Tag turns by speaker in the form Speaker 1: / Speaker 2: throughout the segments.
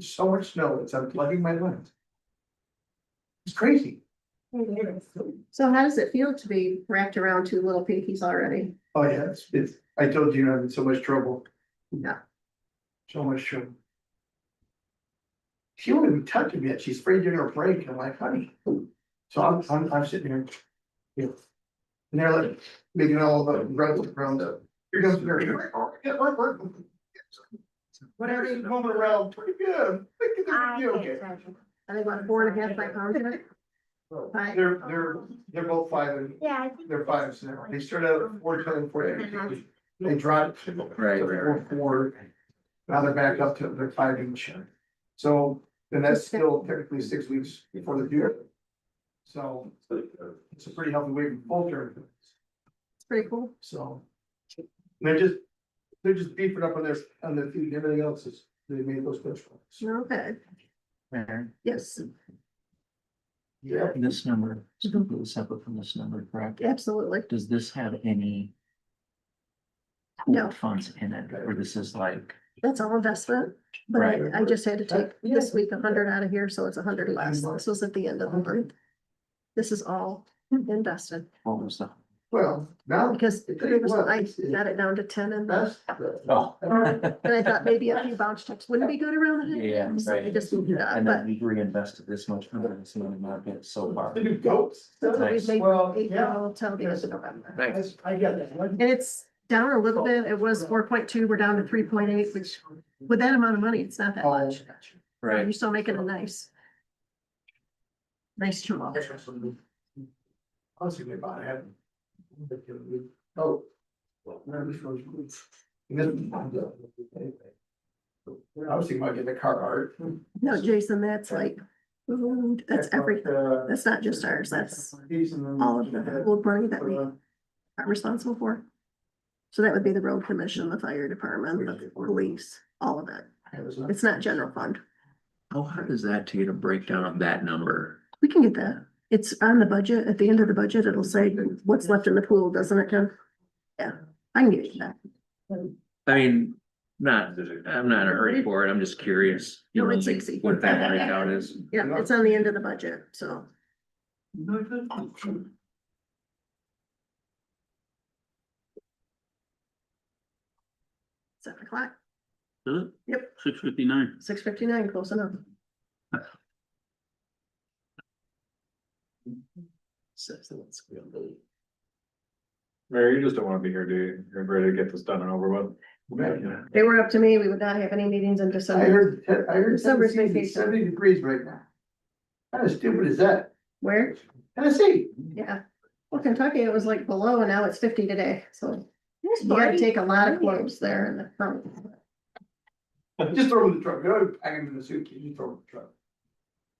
Speaker 1: So much snow, it's unplugging my lens. It's crazy.
Speaker 2: So how does it feel to be wrapped around two little pinkies already?
Speaker 1: Oh, yeah, I told you, I'm in so much trouble.
Speaker 2: Yeah.
Speaker 1: So much trouble. She wouldn't be touching me yet, she's afraid you're gonna break, I'm like, honey. So I'm sitting here. Yeah. And they're like, making all the runs around the, here comes Mary. What are they moving around pretty good? Think they're gonna be okay.
Speaker 2: Are they about 4.5 by pounds? Five?
Speaker 1: They're both 5 and
Speaker 3: Yeah, I think.
Speaker 1: they're 5s now. They started out at 4, 4. They dropped.
Speaker 4: Right.
Speaker 1: 4. Now they're back up to their 5 each. So, and that's still technically 6 weeks before the due. So it's a pretty healthy way from full term.
Speaker 2: It's pretty cool.
Speaker 1: So. They're just beefing up on their feet and everything else is, they made those fish.
Speaker 2: Okay,
Speaker 4: Mayor,
Speaker 2: yes,
Speaker 1: Yeah.
Speaker 4: this number is completely separate from this number, correct?
Speaker 2: absolutely.
Speaker 4: Does this have any?
Speaker 2: No.
Speaker 4: Funds in it, or this is like,
Speaker 2: That's all investment, but
Speaker 4: Right.
Speaker 2: I just had to take this week 100 out of here, so it's 100 less. This was at the end of the month. This is all invested,
Speaker 4: what was the?
Speaker 1: Well, now.
Speaker 2: because I got it down to 10 and.
Speaker 1: That's.
Speaker 4: Oh.
Speaker 2: And I thought maybe a few bounce checks wouldn't be good around the head.
Speaker 4: Yeah,
Speaker 2: So I
Speaker 4: right.
Speaker 2: just moved it up,
Speaker 4: And
Speaker 2: but
Speaker 4: then we've reinvested this much money in the market so far.
Speaker 1: The new goats.
Speaker 2: that's what
Speaker 4: Nice.
Speaker 2: we've made
Speaker 1: Well,
Speaker 2: April till the end of November.
Speaker 4: Thanks.
Speaker 1: I get that.
Speaker 2: And it's down a little bit. It was 4.2, we're down to 3.8, which with that amount of money, it's not that much. You're
Speaker 4: Right,
Speaker 2: still making a nice chunk.
Speaker 1: Honestly, they bought it. Oh. I was thinking about getting a car art.
Speaker 2: No, Jason, that's like, food, that's everything. That's not just ours, that's all of the old money that we are responsible for. So that would be the road commission, the fire department, the police, all of it. It's not general fund.
Speaker 4: how hard is that to get a breakdown of that number?
Speaker 2: We can get that. It's on the budget. At the end of the budget, it'll say what's left in the pool, doesn't it, Ken? Yeah, I can get you that.
Speaker 4: I mean, I'm not in a hurry for it, I'm just curious. You
Speaker 2: No,
Speaker 4: know,
Speaker 2: it's
Speaker 4: like,
Speaker 2: easy.
Speaker 4: what that breakout is.
Speaker 2: Yeah, it's on the end of the budget, so. 7 o'clock,
Speaker 5: Is it?
Speaker 2: Yep.
Speaker 5: 6:59.
Speaker 2: 6:59, close enough.
Speaker 6: Mary, you just don't wanna be here, do you? You're ready to get this done and over with.
Speaker 2: If they were up to me, we would not have any meetings in
Speaker 1: I
Speaker 2: December.
Speaker 1: heard
Speaker 2: December's
Speaker 1: 70
Speaker 2: vacation.
Speaker 1: 70 degrees right now. How stupid is that?
Speaker 2: Where?
Speaker 1: Tennessee.
Speaker 2: Yeah. Well, Kentucky, it was like below and now it's 50 today, so you gotta take a lot of clothes there in the front.
Speaker 1: Just throw them in the truck. Go pack them in the suitcase, you throw them in the truck.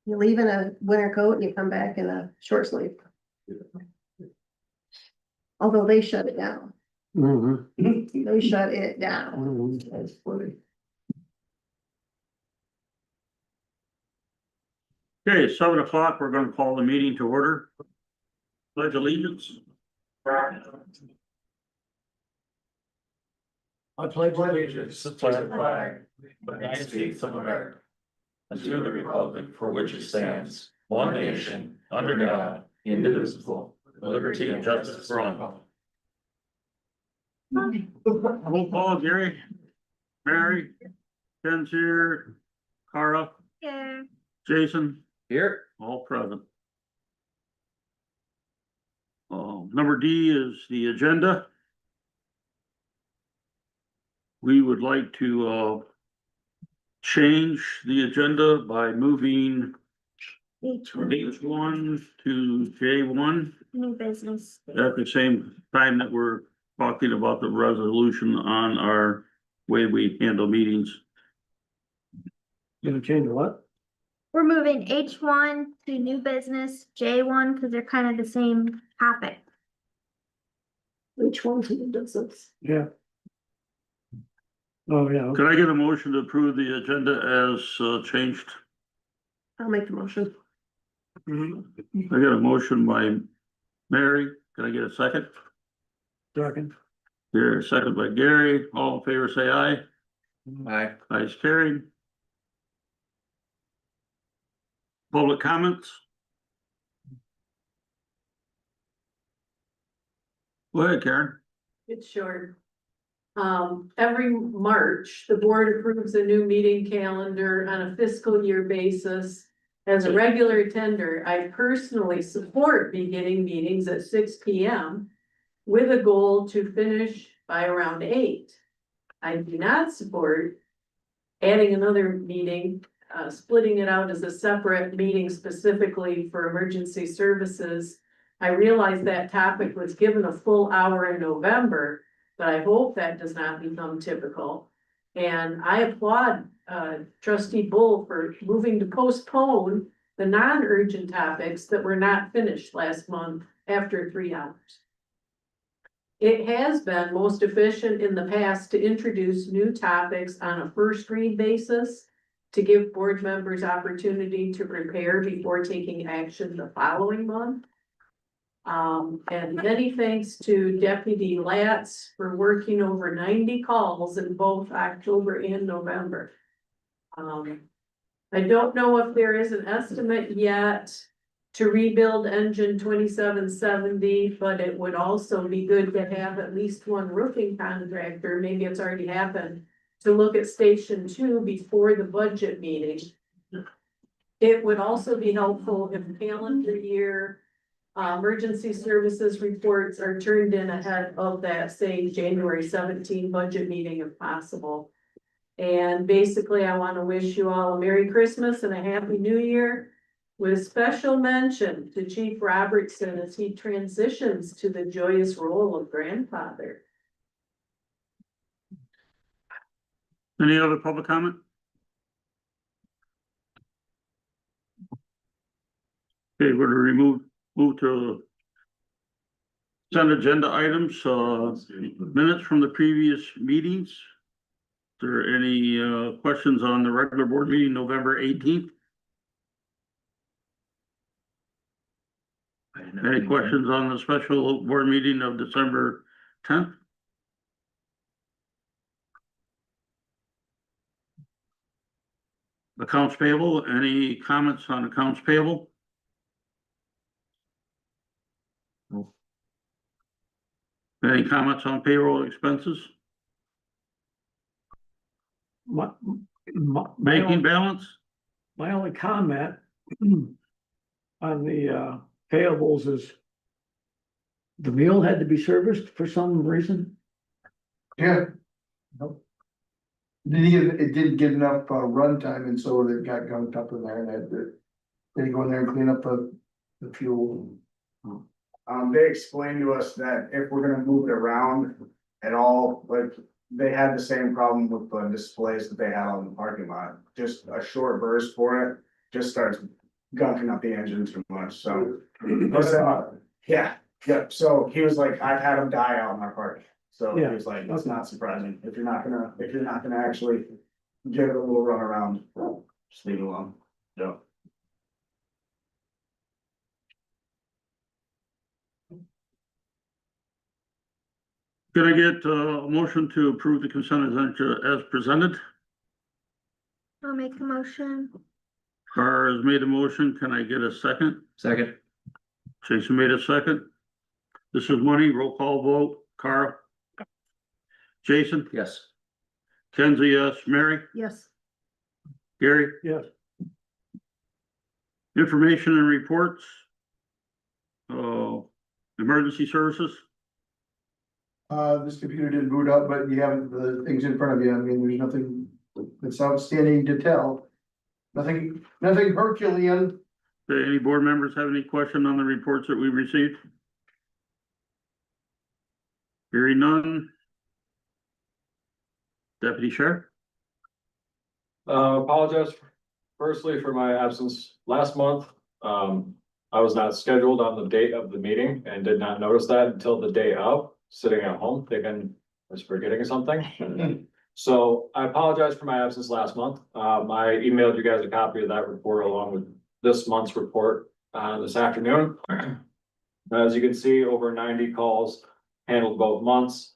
Speaker 2: You leave in a winter coat and you come back in a short sleeve. Although they shut it down. They shut it down.
Speaker 1: That's funny.
Speaker 5: Okay, 7 o'clock, we're gonna call the meeting to order. Pledge allegiance.
Speaker 4: I pledge allegiance to the flag of the United States of America, and to the republic for which it stands, one nation, under God, indivisible, with liberty and justice for all.
Speaker 5: Roll call, Gary, Mary, Ken's here, Cara,
Speaker 3: Yeah.
Speaker 5: Jason,
Speaker 4: Here.
Speaker 5: all present. Number D is the agenda. We would like to change the agenda by moving H1 to J1
Speaker 3: New business.
Speaker 5: at the same time that we're talking about the resolution on our way we handle meetings.
Speaker 1: Gonna change what?
Speaker 3: We're moving H1 to new business, J1, because they're kind of the same topic.
Speaker 2: Which one does this?
Speaker 1: Yeah. Oh, yeah.
Speaker 5: Could I get a motion to approve the agenda as changed?
Speaker 2: I'll make the motion.
Speaker 5: I got a motion by Mary. Can I get a second?
Speaker 1: Second.
Speaker 5: Here, second by Gary. All in favor, say aye.
Speaker 4: Aye.
Speaker 5: Ayes carried. Public comments? Go ahead, Karen.
Speaker 7: It's short. Every March, the board approves a new meeting calendar on a fiscal year basis. As a regular attender, I personally support beginning meetings at 6 p.m. with a goal to finish by around 8. I do not support adding another meeting, splitting it out as a separate meeting specifically for emergency services. I realize that topic was given a full hour in November, but I hope that does not become typical. And I applaud trustee Bull for moving to postpone the non-urgent topics that were not finished last month after 3 hours. It has been most efficient in the past to introduce new topics on a first read basis to give board members opportunity to prepare before taking action the following month. And many thanks to Deputy Latz for working over 90 calls in both October and November. I don't know if there is an estimate yet to rebuild engine 2770, but it would also be good to have at least one roofing contractor, maybe it's already happened, to look at Station 2 before the budget meeting. It would also be helpful if calendar year emergency services reports are turned in ahead of that, say, January 17 budget meeting if possible. And basically, I want to wish you all a Merry Christmas and a Happy New Year, with special mention to Chief Robertson as he transitions to the joyous role of grandfather.
Speaker 5: Any other public comment? Okay, we're to move to consent agenda items, minutes from the previous meetings. Is there any questions on the regular board meeting, November 18th? Any questions on the special board meeting of December 10th? Accounts payable, any comments on accounts payable? Any comments on payroll expenses?
Speaker 8: My
Speaker 5: Banking balance?
Speaker 8: only comment on the payables is the meal had to be serviced for some reason.
Speaker 1: Yeah. Nope. It didn't get enough runtime, and so they got gunked up in there and they go in there and clean up the fuel.
Speaker 9: They explained to us that if we're gonna move it around at all, like, they had the same problem with the displays that they had on the parking lot. Just a short burst for it, just starts gunking up the engine too much, so. Yeah, so he was like, I've had them die out in our parking. So he was like, it's not surprising, if you're not gonna actually give it a little run around, just leave it alone. Yeah.
Speaker 5: Can I get a motion to approve the consent agenda as presented?
Speaker 3: I'll make a motion.
Speaker 5: Carr has made a motion. Can I get a second?
Speaker 4: Second.
Speaker 5: Jason made a second. This is money, roll call vote. Carl? Jason?
Speaker 4: Yes.
Speaker 5: Kenzie, yes. Mary?
Speaker 2: Yes,
Speaker 5: Gary?
Speaker 8: Yes.
Speaker 5: Information and reports. Emergency services?
Speaker 1: This computer didn't boot up, but you have the things in front of you. I mean, there's nothing that's outstanding to tell. Nothing Herculean.
Speaker 5: Do any board members have any question on the reports that we received? Hearing none. Deputy Sheriff?
Speaker 6: Apologize firstly for my absence last month. I was not scheduled on the date of the meeting and did not notice that until the day of, sitting at home thinking I was forgetting something. So I apologize for my absence last month. I emailed you guys a copy of that report along with this month's report this afternoon. As you can see, over 90 calls handled both months.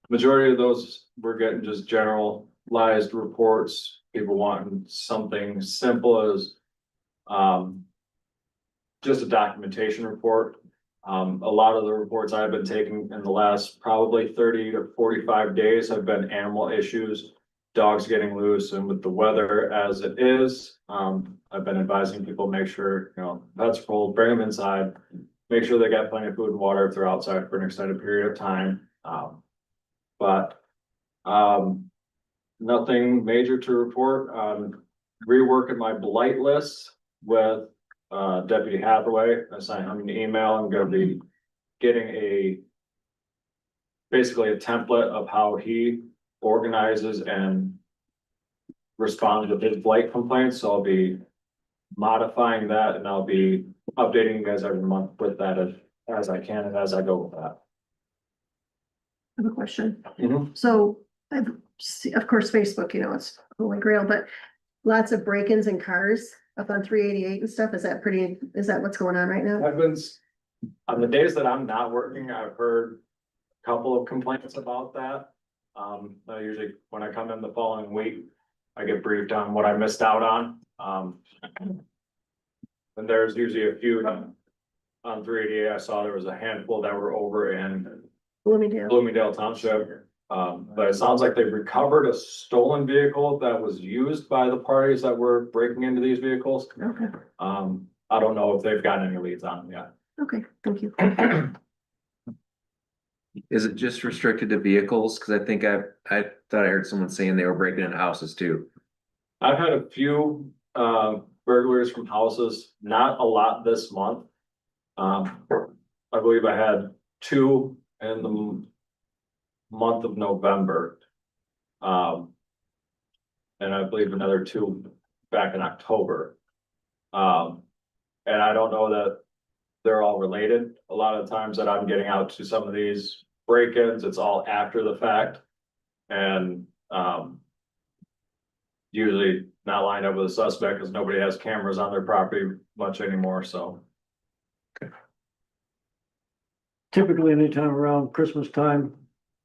Speaker 6: Majority of those we're getting just generalized reports. People wanting something simple as Just a documentation report. A lot of the reports I've been taking in the last probably 30 to 45 days have been animal issues. Dogs getting loose, and with the weather as it is, I've been advising people, make sure, pets are cold, bring them inside. Make sure they got plenty of food and water if they're outside for an extended period of time. Nothing major to report. Reworking my blight list with Deputy Hathaway. I sent him an email. I'm gonna be getting basically a template of how he organizes and responds with his blight complaints. So I'll be modifying that, and I'll be updating you guys every month with that as I can and as I go with that.
Speaker 2: I have a question.
Speaker 6: Mhm.
Speaker 2: So of course, Facebook, it's holy grail, but lots of break-ins in cars up on 388 and stuff. Is that what's going on right now?
Speaker 6: I've been, on the days that I'm not working, I've heard a couple of complaints about that. I usually, when I come in the following week, I get briefed on what I missed out on. And there's usually a few on 388. I saw there was a handful that were over in Bloomingdale Township. But it sounds like they've recovered a stolen vehicle that was used by the parties that were breaking into these vehicles.
Speaker 2: Okay,
Speaker 6: I don't know if they've gotten any leads on them yet.
Speaker 2: okay, thank you.
Speaker 10: Is it just restricted to vehicles? Cause I think I thought I heard someone saying they were breaking into houses too.
Speaker 6: I've had a few burglaries from houses, not a lot this month. I believe I had 2 in the month of November. And I believe another 2 back in October. And I don't know that they're all related. A lot of times that I'm getting out to some of these break-ins, it's all after the fact. And usually not lined up with a suspect because nobody has cameras on their property much anymore, so.
Speaker 8: Typically anytime around Christmas time,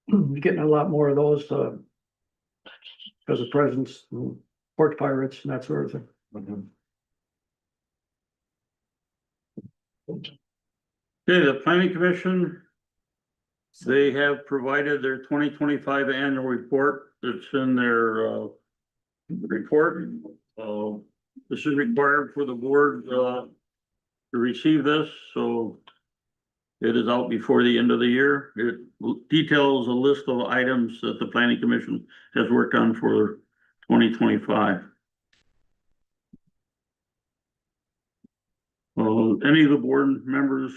Speaker 8: you're getting a lot more of those, because of presents, porch pirates and that sort of thing.
Speaker 5: Okay, the planning commission. They have provided their 2025 annual report. It's in their report. This is required for the board to receive this, so it is out before the end of the year. It details a list of items that the planning commission has worked on for 2025. Any of the board members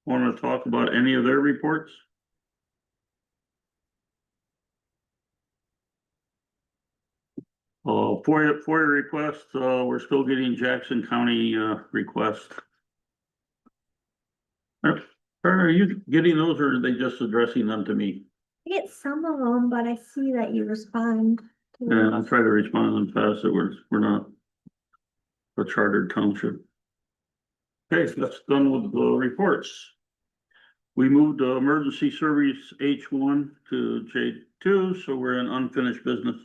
Speaker 5: want to talk about any of their reports? FOIA requests, we're still getting Jackson County requests. Are you getting those, or are they just addressing them to me?
Speaker 3: I get some of them, but I see that you respond.
Speaker 5: Yeah, I'll try to respond to them fast, so we're not a chartered township. Okay, so that's done with the reports. We moved emergency service H1 to J2, so we're in unfinished business.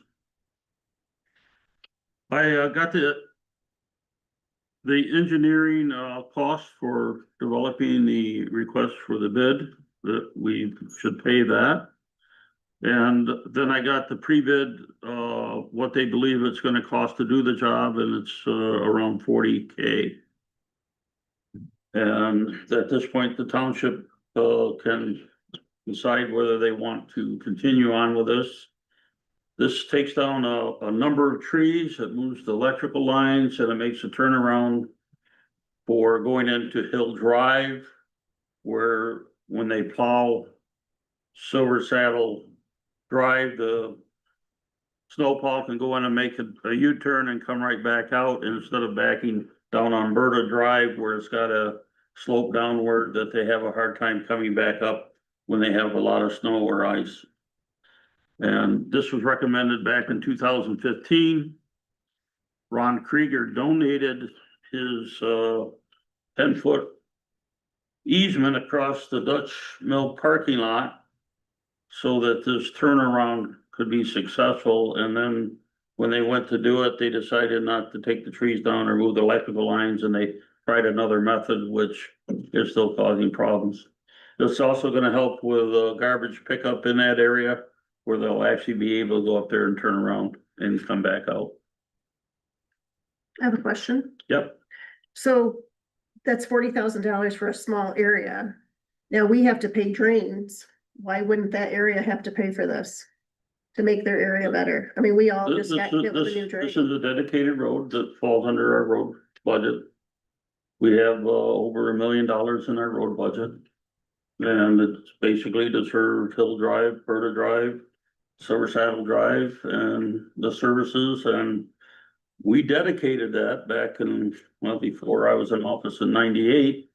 Speaker 5: I got the engineering cost for developing the request for the bid, that we should pay that. And then I got the pre-bid, what they believe it's gonna cost to do the job, and it's around 40K. And at this point, the township can decide whether they want to continue on with this. This takes down a number of trees, it moves the electrical lines, and it makes a turnaround for going into Hill Drive, where when they plow Silver Saddle Drive, the snowplow can go in and make a U-turn and come right back out, and instead of backing down on Berta Drive, where it's got a slope downward, that they have a hard time coming back up when they have a lot of snow or ice. And this was recommended back in 2015. Ron Krieger donated his 10-foot easement across the Dutch Mill parking lot so that this turnaround could be successful. And then when they went to do it, they decided not to take the trees down or move the electrical lines, and they tried another method, which is still causing problems. It's also gonna help with garbage pickup in that area, where they'll actually be able to go up there and turn around and come back out.
Speaker 2: I have a question.
Speaker 5: Yep,
Speaker 2: So that's $40,000 for a small area. Now we have to pay drains. Why wouldn't that area have to pay for this? To make their area better? I mean, we all
Speaker 5: this,
Speaker 2: just got hit with a new
Speaker 5: this
Speaker 2: drain.
Speaker 5: is a dedicated road that falls under our road budget. We have over $1 million in our road budget. And it's basically to serve Hill Drive, Berta Drive, Silver Saddle Drive, and the services, and we dedicated that back in, well, before I was in office in '98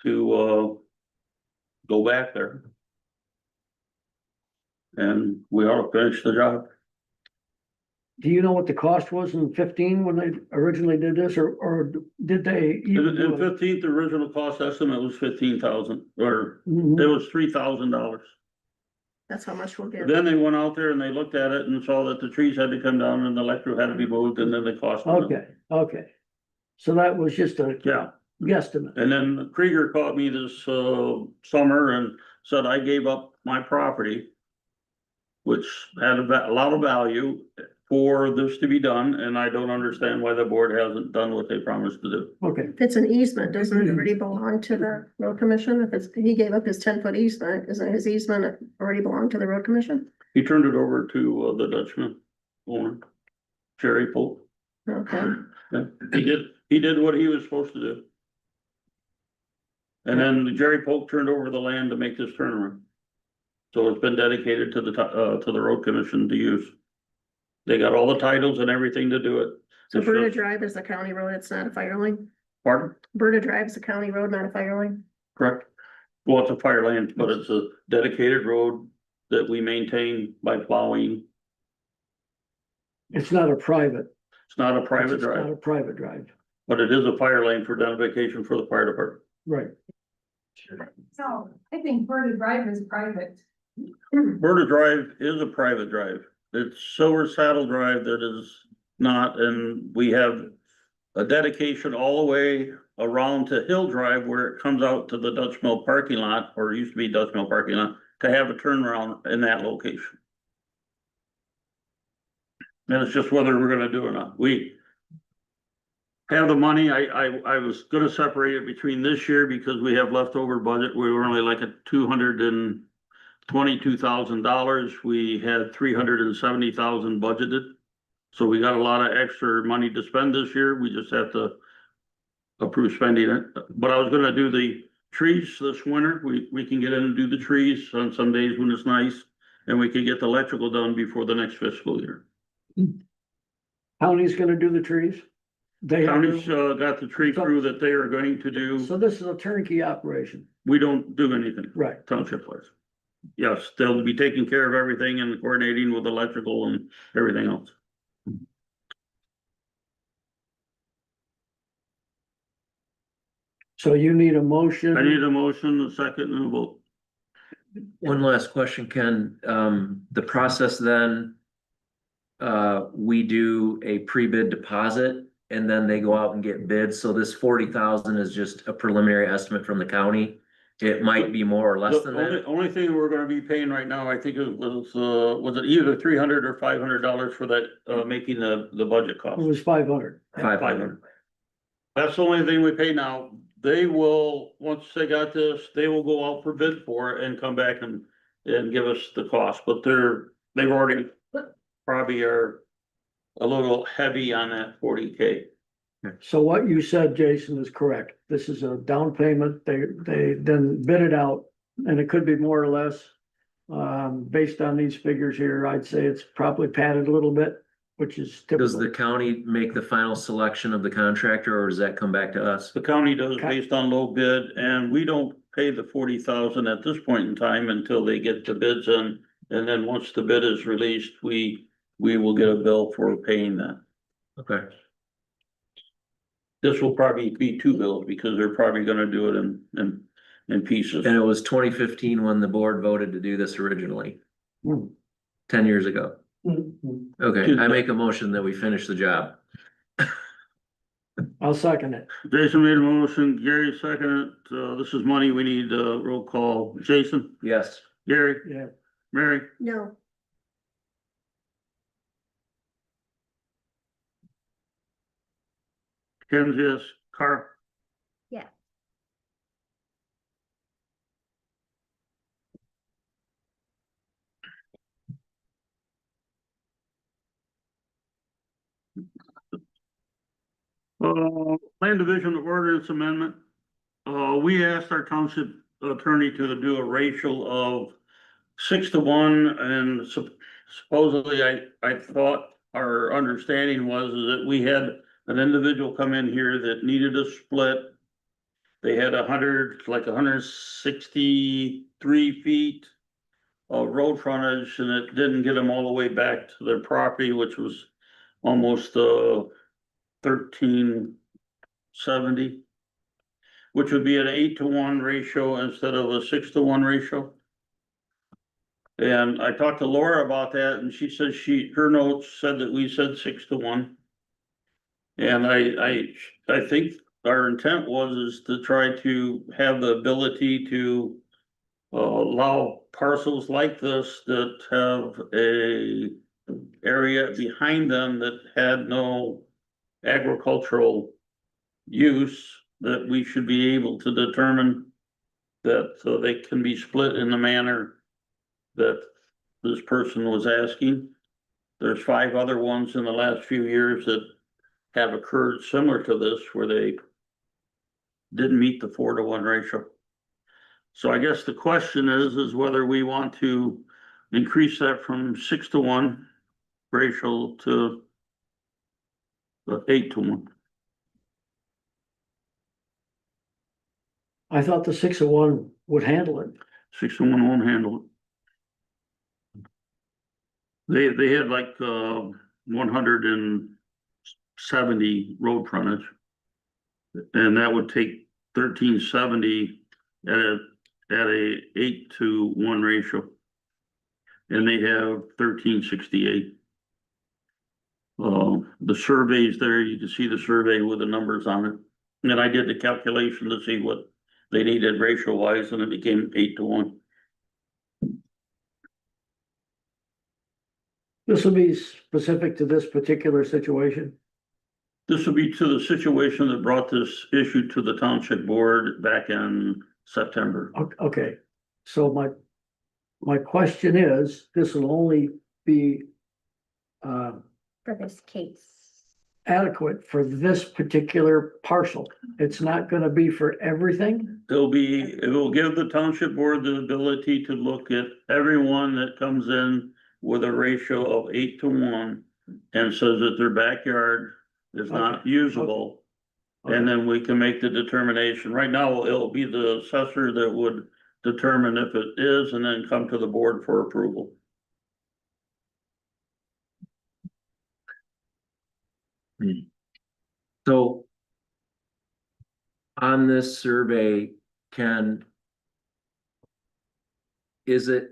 Speaker 5: to go back there. And we ought to finish the job.
Speaker 8: Do you know what the cost was in 15 when they originally did this, or did they? even
Speaker 5: In
Speaker 8: do it?
Speaker 5: 15th, the original cost estimate was 15,000, or
Speaker 8: Mhm.
Speaker 5: it was $3,000.
Speaker 2: That's how much we'll get.
Speaker 5: Then they went out there and they looked at it and saw that the trees had to come down and the electric had to be moved, and then the cost went up.
Speaker 8: Okay. So that was just a
Speaker 5: Yeah,
Speaker 8: guesstimate.
Speaker 5: and then Krieger called me this summer and said I gave up my property, which had a lot of value, for this to be done, and I don't understand why the board hasn't done what they promised to do.
Speaker 8: Okay,
Speaker 2: If it's an easement, doesn't it already belong to the road commission? If it's, he gave up his 10-foot easement, isn't his easement already belong to the road commission?
Speaker 5: He turned it over to the Dutchman owner, Jerry Polk.
Speaker 2: Okay,
Speaker 5: Yeah, he did what he was supposed to do. And then Jerry Polk turned over the land to make this turnaround. So it's been dedicated to the road commission to use. They got all the titles and everything to do it.
Speaker 2: so
Speaker 5: It's
Speaker 2: Berta
Speaker 5: just-
Speaker 2: Drive is a county road, it's not a fire lane?
Speaker 5: Pardon?
Speaker 2: Berta Drive is a county road, not a fire lane?
Speaker 5: Correct? Well, it's a fire lane, but it's a dedicated road that we maintain by plowing.
Speaker 8: it's not a private.
Speaker 5: It's not a private
Speaker 8: It's not
Speaker 5: drive,
Speaker 8: a private drive,
Speaker 5: but it is a fire lane for identification for the fire department.
Speaker 8: right.
Speaker 7: So I think Berta Drive is private.
Speaker 5: Berta Drive is a private drive. It's Silver Saddle Drive that is not, and we have a dedication all the way around to Hill Drive where it comes out to the Dutch Mill parking lot, or used to be Dutch Mill parking lot, to have a turnaround in that location. And it's just whether we're gonna do it or not. We have the money. I was gonna separate it between this year because we have leftover budget. We were only like at $222,000. We had 370,000 budgeted. So we got a lot of extra money to spend this year. We just have to approve spending it. But I was gonna do the trees this winter. We can get in and do the trees on some days when it's nice. And we can get the electrical done before the next fiscal year.
Speaker 8: County's gonna do the trees? They have
Speaker 5: County's
Speaker 8: to-
Speaker 5: got the tree crew that they are going to do.
Speaker 8: So this is a turnkey operation,
Speaker 5: We don't do anything
Speaker 8: right?
Speaker 5: township wise. Yes, they'll be taking care of everything and coordinating with electrical and everything else.
Speaker 8: So you need a motion.
Speaker 5: I need a motion, a second, and a vote.
Speaker 10: One last question, Ken. The process then, we do a pre-bid deposit and then they go out and get bids. So this 40,000 is just a preliminary estimate from the county. It might be more or less than
Speaker 5: The
Speaker 10: that.
Speaker 5: only thing we're gonna be paying right now, I think it was it either $300 or $500 for that, making the budget
Speaker 8: It
Speaker 5: cost.
Speaker 8: was 500.
Speaker 10: 500.
Speaker 5: That's the only thing we pay now. They will, once they got this, they will go out for bid for it and come back and give us the cost, but they've already probably are a little heavy on that 40K.
Speaker 8: So what you said, Jason, is correct. This is a down payment. They then bid it out and it could be more or less. Based on these figures here, I'd say it's probably padded a little bit, which is
Speaker 10: Does the
Speaker 8: typical.
Speaker 10: county make the final selection of the contractor or does that come back to us?
Speaker 5: The county does based on low bid, and we don't pay the 40,000 at this point in time until they get the bids in. And then once the bid is released, we will get a bill for paying that.
Speaker 10: Okay.
Speaker 5: This will probably be two bills because they're probably gonna do it in pieces.
Speaker 10: And it was 2015 when the board voted to do this originally,
Speaker 8: Hmm.
Speaker 10: 10 years ago. Okay, I make a motion that we finish the job.
Speaker 8: I'll second it.
Speaker 5: Jason made a motion, Gary seconded, this is money, we need a roll call. Jason,
Speaker 10: Yes.
Speaker 5: Gary,
Speaker 8: Yeah,
Speaker 5: Mary,
Speaker 2: No,
Speaker 5: Ken's yes, Carl.
Speaker 3: Yeah.
Speaker 5: Land division ordinance amendment. We asked our township attorney to do a ratio of 6 to 1 and supposedly I thought our understanding was that we had an individual come in here that needed a split. They had 163 feet of road frontage and it didn't get them all the way back to their property, which was almost 1370, which would be an 8 to 1 ratio instead of a 6 to 1 ratio. And I talked to Laura about that and she said her notes said that we said 6 to 1. And I think our intent is to try to have the ability to allow parcels like this that have a area behind them that had no agricultural use, that we should be able to determine that they can be split in the manner that this person was asking. There's 5 other ones in the last few years that have occurred similar to this where they didn't meet the 4 to 1 ratio. So I guess the question is whether we want to increase that from 6 to 1 ratio to 8 to 1.
Speaker 8: I thought the 6 to 1 would handle it.
Speaker 5: 6 to 1 won't handle it. They had like 170 road frontage. And that would take 1370 at a 8 to 1 ratio. And they have 1368. The surveys there, you can see the survey with the numbers on it. And I did the calculation to see what they needed ratio wise and it became 8 to 1.
Speaker 8: This will be specific to this particular situation.
Speaker 5: This will be to the situation that brought this issue to the township board back in September.
Speaker 8: Okay, so my question is, this will only be
Speaker 3: For this case.
Speaker 8: adequate for this particular parcel. It's not gonna be for everything?
Speaker 5: It will give the township board the ability to look at everyone that comes in with a ratio of 8 to 1 and says that their backyard is not usable. And then we can make the determination. Right now, it'll be the assessor that would determine if it is and then come to the board for approval.
Speaker 10: So on this survey, is it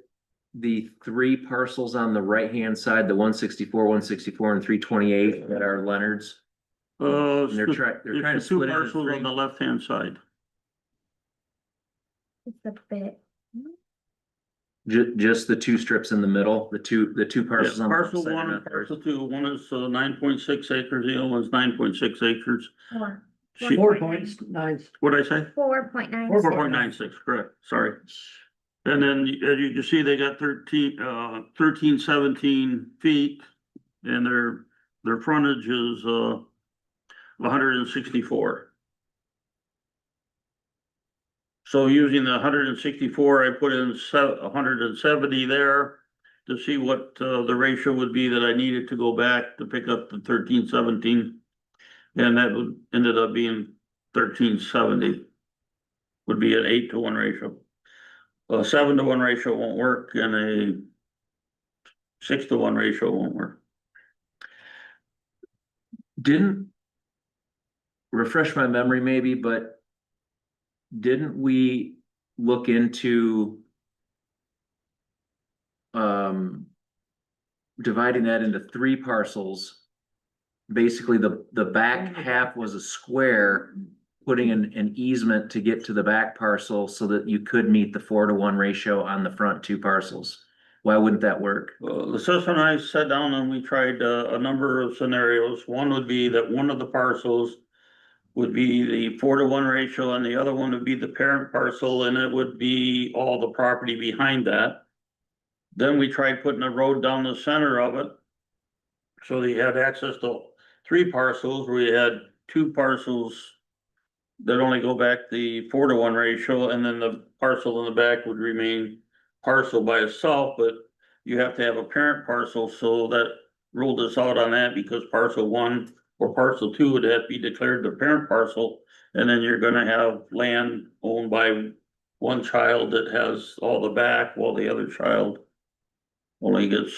Speaker 10: the 3 parcels on the right-hand side, the 164, 164 and 328 that are Leonard's? And they're trying to
Speaker 5: It's the 2
Speaker 10: split it into
Speaker 5: parcels
Speaker 10: 3.
Speaker 5: on the left-hand side.
Speaker 3: It's a bit.
Speaker 10: Just the 2 strips in the middle, the two parcels
Speaker 5: Yeah,
Speaker 10: on the
Speaker 5: Parcel
Speaker 10: left side are
Speaker 5: 1
Speaker 10: not
Speaker 5: and
Speaker 10: theirs.
Speaker 5: parcel 2, one is 9.6 acres, the other one's 9.6 acres.
Speaker 8: 4.9.
Speaker 5: What'd I say?
Speaker 3: 4.9.
Speaker 5: 4.96, correct, sorry. And then as you can see, they got 1317 feet and their frontage is 164. So using the 164, I put in 170 there to see what the ratio would be that I needed to go back to pick up the 1317. And that ended up being 1370. Would be an 8 to 1 ratio. A 7 to 1 ratio won't work and a 6 to 1 ratio won't work.
Speaker 10: Didn't refresh my memory maybe, but didn't we look into dividing that into 3 parcels. Basically, the back half was a square, putting an easement to get to the back parcel so that you could meet the 4-to-1 ratio on the front 2 parcels. Why wouldn't that work?
Speaker 5: The sister and I sat down and we tried a number of scenarios. One would be that one of the parcels would be the 4-to-1 ratio and the other one would be the parent parcel, and it would be all the property behind that. Then we tried putting a road down the center of it. So they had access to 3 parcels, where you had 2 parcels that only go back the 4-to-1 ratio, and then the parcel in the back would remain parcel by itself, but you have to have a parent parcel, so that ruled us out on that, because parcel 1 or parcel 2 would have to be declared the parent parcel, and then you're gonna have land owned by one child that has all the back, while the other child only gets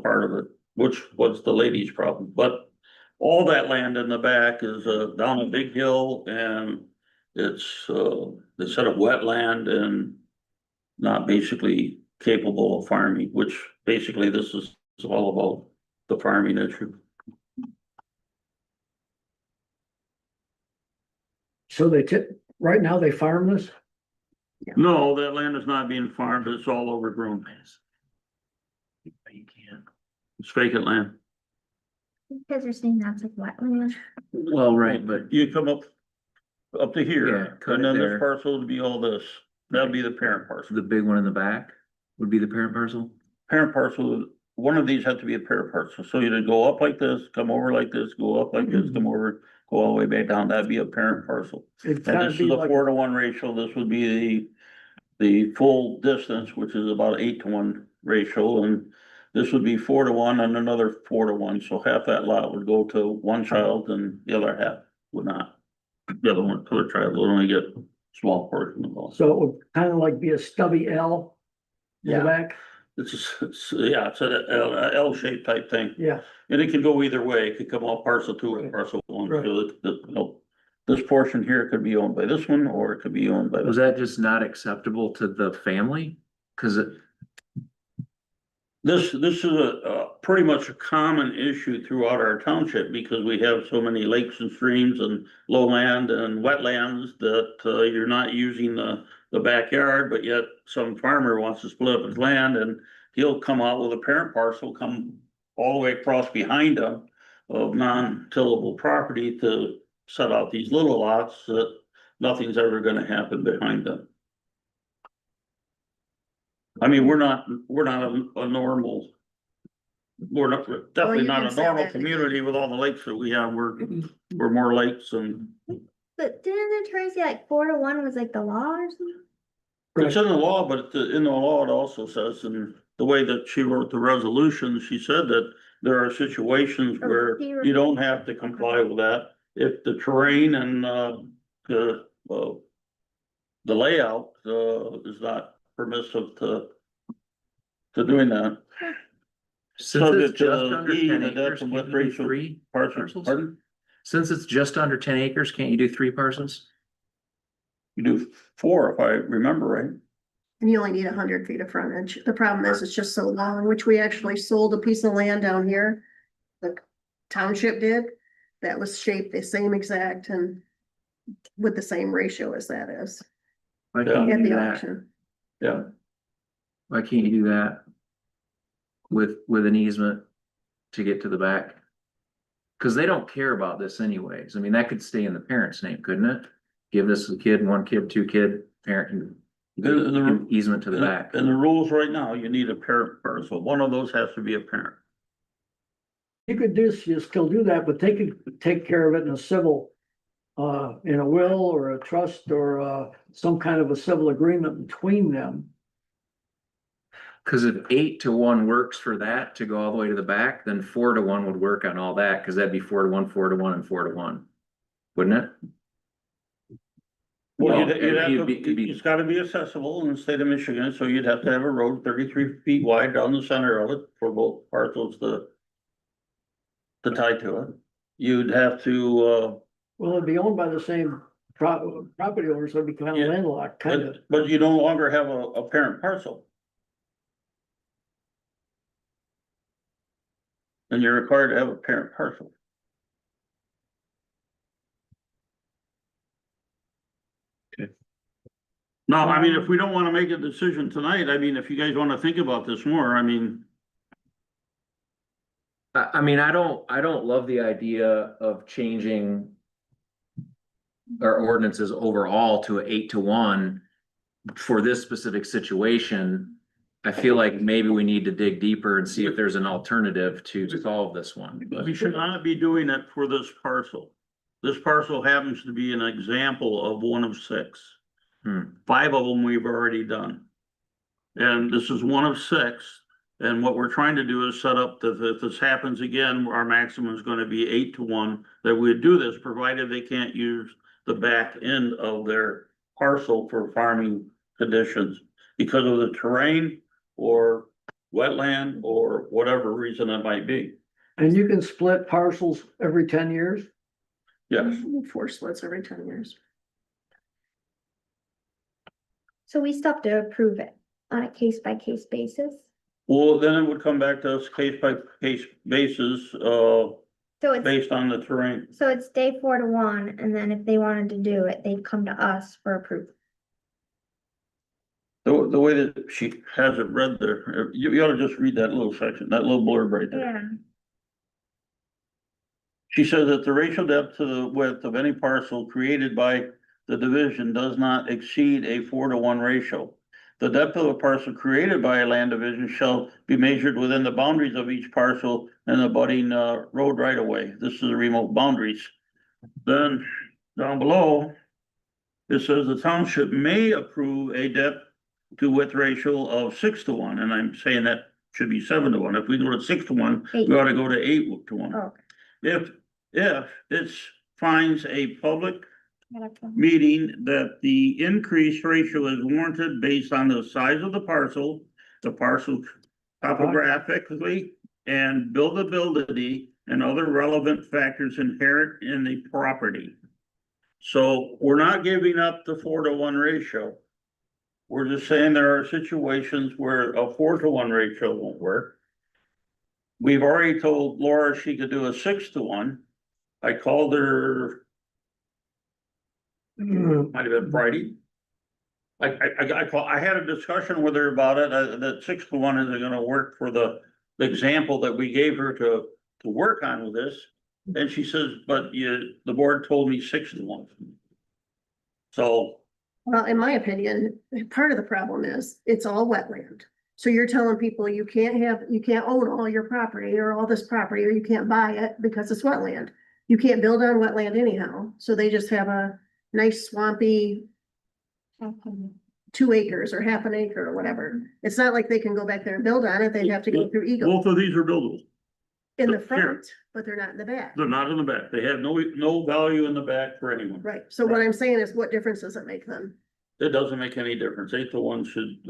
Speaker 5: part of it, which was the lady's problem. But all that land in the back is down a big hill, and it's they said a wetland and not basically capable of farming, which basically this is all about the farming issue.
Speaker 8: So right now they farm this?
Speaker 5: No, that land is not being farmed, it's all overgrown.
Speaker 10: You can't.
Speaker 5: It's vacant land.
Speaker 3: Because you're saying that's like wetland.
Speaker 10: Well, right, but
Speaker 5: You come up to
Speaker 10: Yeah,
Speaker 5: here,
Speaker 10: cut
Speaker 5: and
Speaker 10: it
Speaker 5: then
Speaker 10: there.
Speaker 5: this parcel would be all this. That'd be the parent parcel.
Speaker 10: the big one in the back would be the parent parcel?
Speaker 5: Parent parcel, one of these had to be a parent parcel, so you'd go up like this, come over like this, go up like this, come over, go all the way back down, that'd be a parent parcel.
Speaker 8: It's
Speaker 5: And
Speaker 8: gotta
Speaker 5: this
Speaker 8: be
Speaker 5: is a
Speaker 8: like,
Speaker 5: 4-to-1 ratio, this would be the full distance, which is about 8-to-1 ratio, and this would be 4-to-1 and another 4-to-1, so half that lot would go to one child and the other half would not. The other child would only get a small portion of all.
Speaker 8: so it would kind of like be a stubby L in the
Speaker 5: Yeah.
Speaker 8: back?
Speaker 5: It's a L-shaped type thing.
Speaker 8: Yeah,
Speaker 5: And it could go either way. It could come off parcel 2 or parcel 1.
Speaker 8: Right.
Speaker 5: So this portion here could be owned by this one, or it could be owned by
Speaker 10: Was
Speaker 5: this.
Speaker 10: that just not acceptable to the family? Cause it,
Speaker 5: This is a pretty much a common issue throughout our township, because we have so many lakes and streams and lowland and wetlands that you're not using the backyard, but yet some farmer wants to split up his land, and he'll come out with a parent parcel, come all the way across behind him of non-tillable property to set out these little lots that nothing's ever gonna happen behind them. I mean, we're not a normal. We're definitely
Speaker 2: you
Speaker 5: not
Speaker 2: can
Speaker 5: a
Speaker 2: say
Speaker 5: normal
Speaker 2: that.
Speaker 5: community with all the lakes that we have. We're more lakes, and
Speaker 3: But didn't the Tracy like 4-to-1 was like the law or something?
Speaker 5: it's in the law, but in the law, it also says, and the way that she wrote the resolution, she said that there are situations
Speaker 3: Oh,
Speaker 5: where
Speaker 3: she
Speaker 5: you don't have to comply with that. If the terrain and the layout is not permissive to doing that.
Speaker 10: since it's
Speaker 5: Subject to
Speaker 10: just under
Speaker 5: E,
Speaker 10: 10
Speaker 5: the
Speaker 10: acres,
Speaker 5: decimal
Speaker 10: can't you do
Speaker 5: ratio
Speaker 10: 3
Speaker 5: Parcels,
Speaker 10: parcels?
Speaker 5: pardon?
Speaker 10: Since it's just under 10 acres, can't you do 3 parcels?
Speaker 5: You do 4 if I remember right.
Speaker 2: And you only need 100 feet of frontage. The problem is it's just so long, which we actually sold a piece of land down here. The township did, that was shaped the same exact and with the same ratio as that is
Speaker 10: Why can't you
Speaker 2: at
Speaker 10: do
Speaker 2: the
Speaker 10: that?
Speaker 2: auction.
Speaker 5: Yeah,
Speaker 10: Why can't you do that? With an easement to get to the back? Cause they don't care about this anyways. I mean, that could stay in the parent's name, couldn't it? Give this a kid, 1 kid, 2 kid, parent, and give easement to the back.
Speaker 5: and the rules right now, you need a parent parcel. One of those has to be a parent.
Speaker 8: you could you still do that, but they could take care of it in a civil, in a will or a trust or, some kind of a civil agreement between them.
Speaker 10: Cause if 8-to-1 works for that to go all the way to the back, then 4-to-1 would work on all that, cause that'd be 4-to-1, 4-to-1, and 4-to-1. Wouldn't it?
Speaker 5: Well,
Speaker 10: Well,
Speaker 5: you'd have
Speaker 10: it'd
Speaker 5: to,
Speaker 10: be-
Speaker 5: it's gotta be accessible in the state of Michigan, so you'd have to have a road 33 feet wide down the center of it for both parcels to tie to it. You'd have to,
Speaker 8: Well, it'd be owned by the same property owners, so it'd be kind
Speaker 5: Yeah,
Speaker 8: of landlocked, kind of.
Speaker 5: but you no longer have a parent parcel. then you're required to have a parent parcel. No, I mean, if we don't wanna make a decision tonight, I mean, if you guys wanna think about this more, I mean,
Speaker 10: I mean, I don't love the idea of changing our ordinances overall to 8-1 for this specific situation. I feel like maybe we need to dig deeper and see if there's an alternative to solve this one. But
Speaker 5: we should not be doing it for this parcel. This parcel happens to be an example of one of 6. 5 of them we've already done. And this is one of 6. And what we're trying to do is set up that if this happens again, our maximum is gonna be 8-1, that we do this, provided they can't use the back end of their parcel for farming conditions because of the terrain or wetland or whatever reason it might be.
Speaker 8: And you can split parcels every 10 years?
Speaker 5: Yes,
Speaker 2: 4 splits every 10 years.
Speaker 3: So we still have to approve it on a case by case basis.
Speaker 5: well, then it would come back to us case by case basis,
Speaker 3: So it's,
Speaker 5: based on the terrain.
Speaker 3: so it's day 4-1, and then if they wanted to do it, they'd come to us for approval.
Speaker 5: The way that she has it read there, you ought to just read that little section, that little blurb right there.
Speaker 3: Yeah.
Speaker 5: She says that the ratio depth to the width of any parcel created by the division does not exceed a 4-1 ratio. The depth of a parcel created by a land division shall be measured within the boundaries of each parcel and the abutting road right of way. This is the remote boundaries. Then down below, it says the township may approve a depth to width ratio of 6-1, and I'm saying that should be 7-1. If we go to 6-1, we ought to go to 8-1.
Speaker 3: Oh,
Speaker 5: If it finds a public
Speaker 3: okay.
Speaker 5: meeting that the increased ratio is warranted based on the size of the parcel topographically and buildability and other relevant factors inherent in the property. So we're not giving up the 4-1 ratio. We're just saying there are situations where a 4-1 ratio won't work. We've already told Laura she could do a 6-1. I called her, might have been Friday. I had a discussion with her about it, that 6-1 isn't gonna work for the example that we gave her to work on with this. And she says, but the board told me 6-1. So,
Speaker 2: Well, in my opinion, part of the problem is it's all wetland. So you're telling people you can't own all your property or all this property, or you can't buy it because it's wetland. You can't build on wetland anyhow, so they just have a nice swampy 2 acres or half an acre or whatever. It's not like they can go back there and build on it, they'd have to go through Eagle
Speaker 5: both of these are buildable.
Speaker 2: in the
Speaker 5: here.
Speaker 2: front, but they're not in the back.
Speaker 5: They're not in the back. They have no value in the back for anyone.
Speaker 2: Right, so what I'm saying is, what difference does it make then?
Speaker 5: It doesn't make any difference. 8-1 should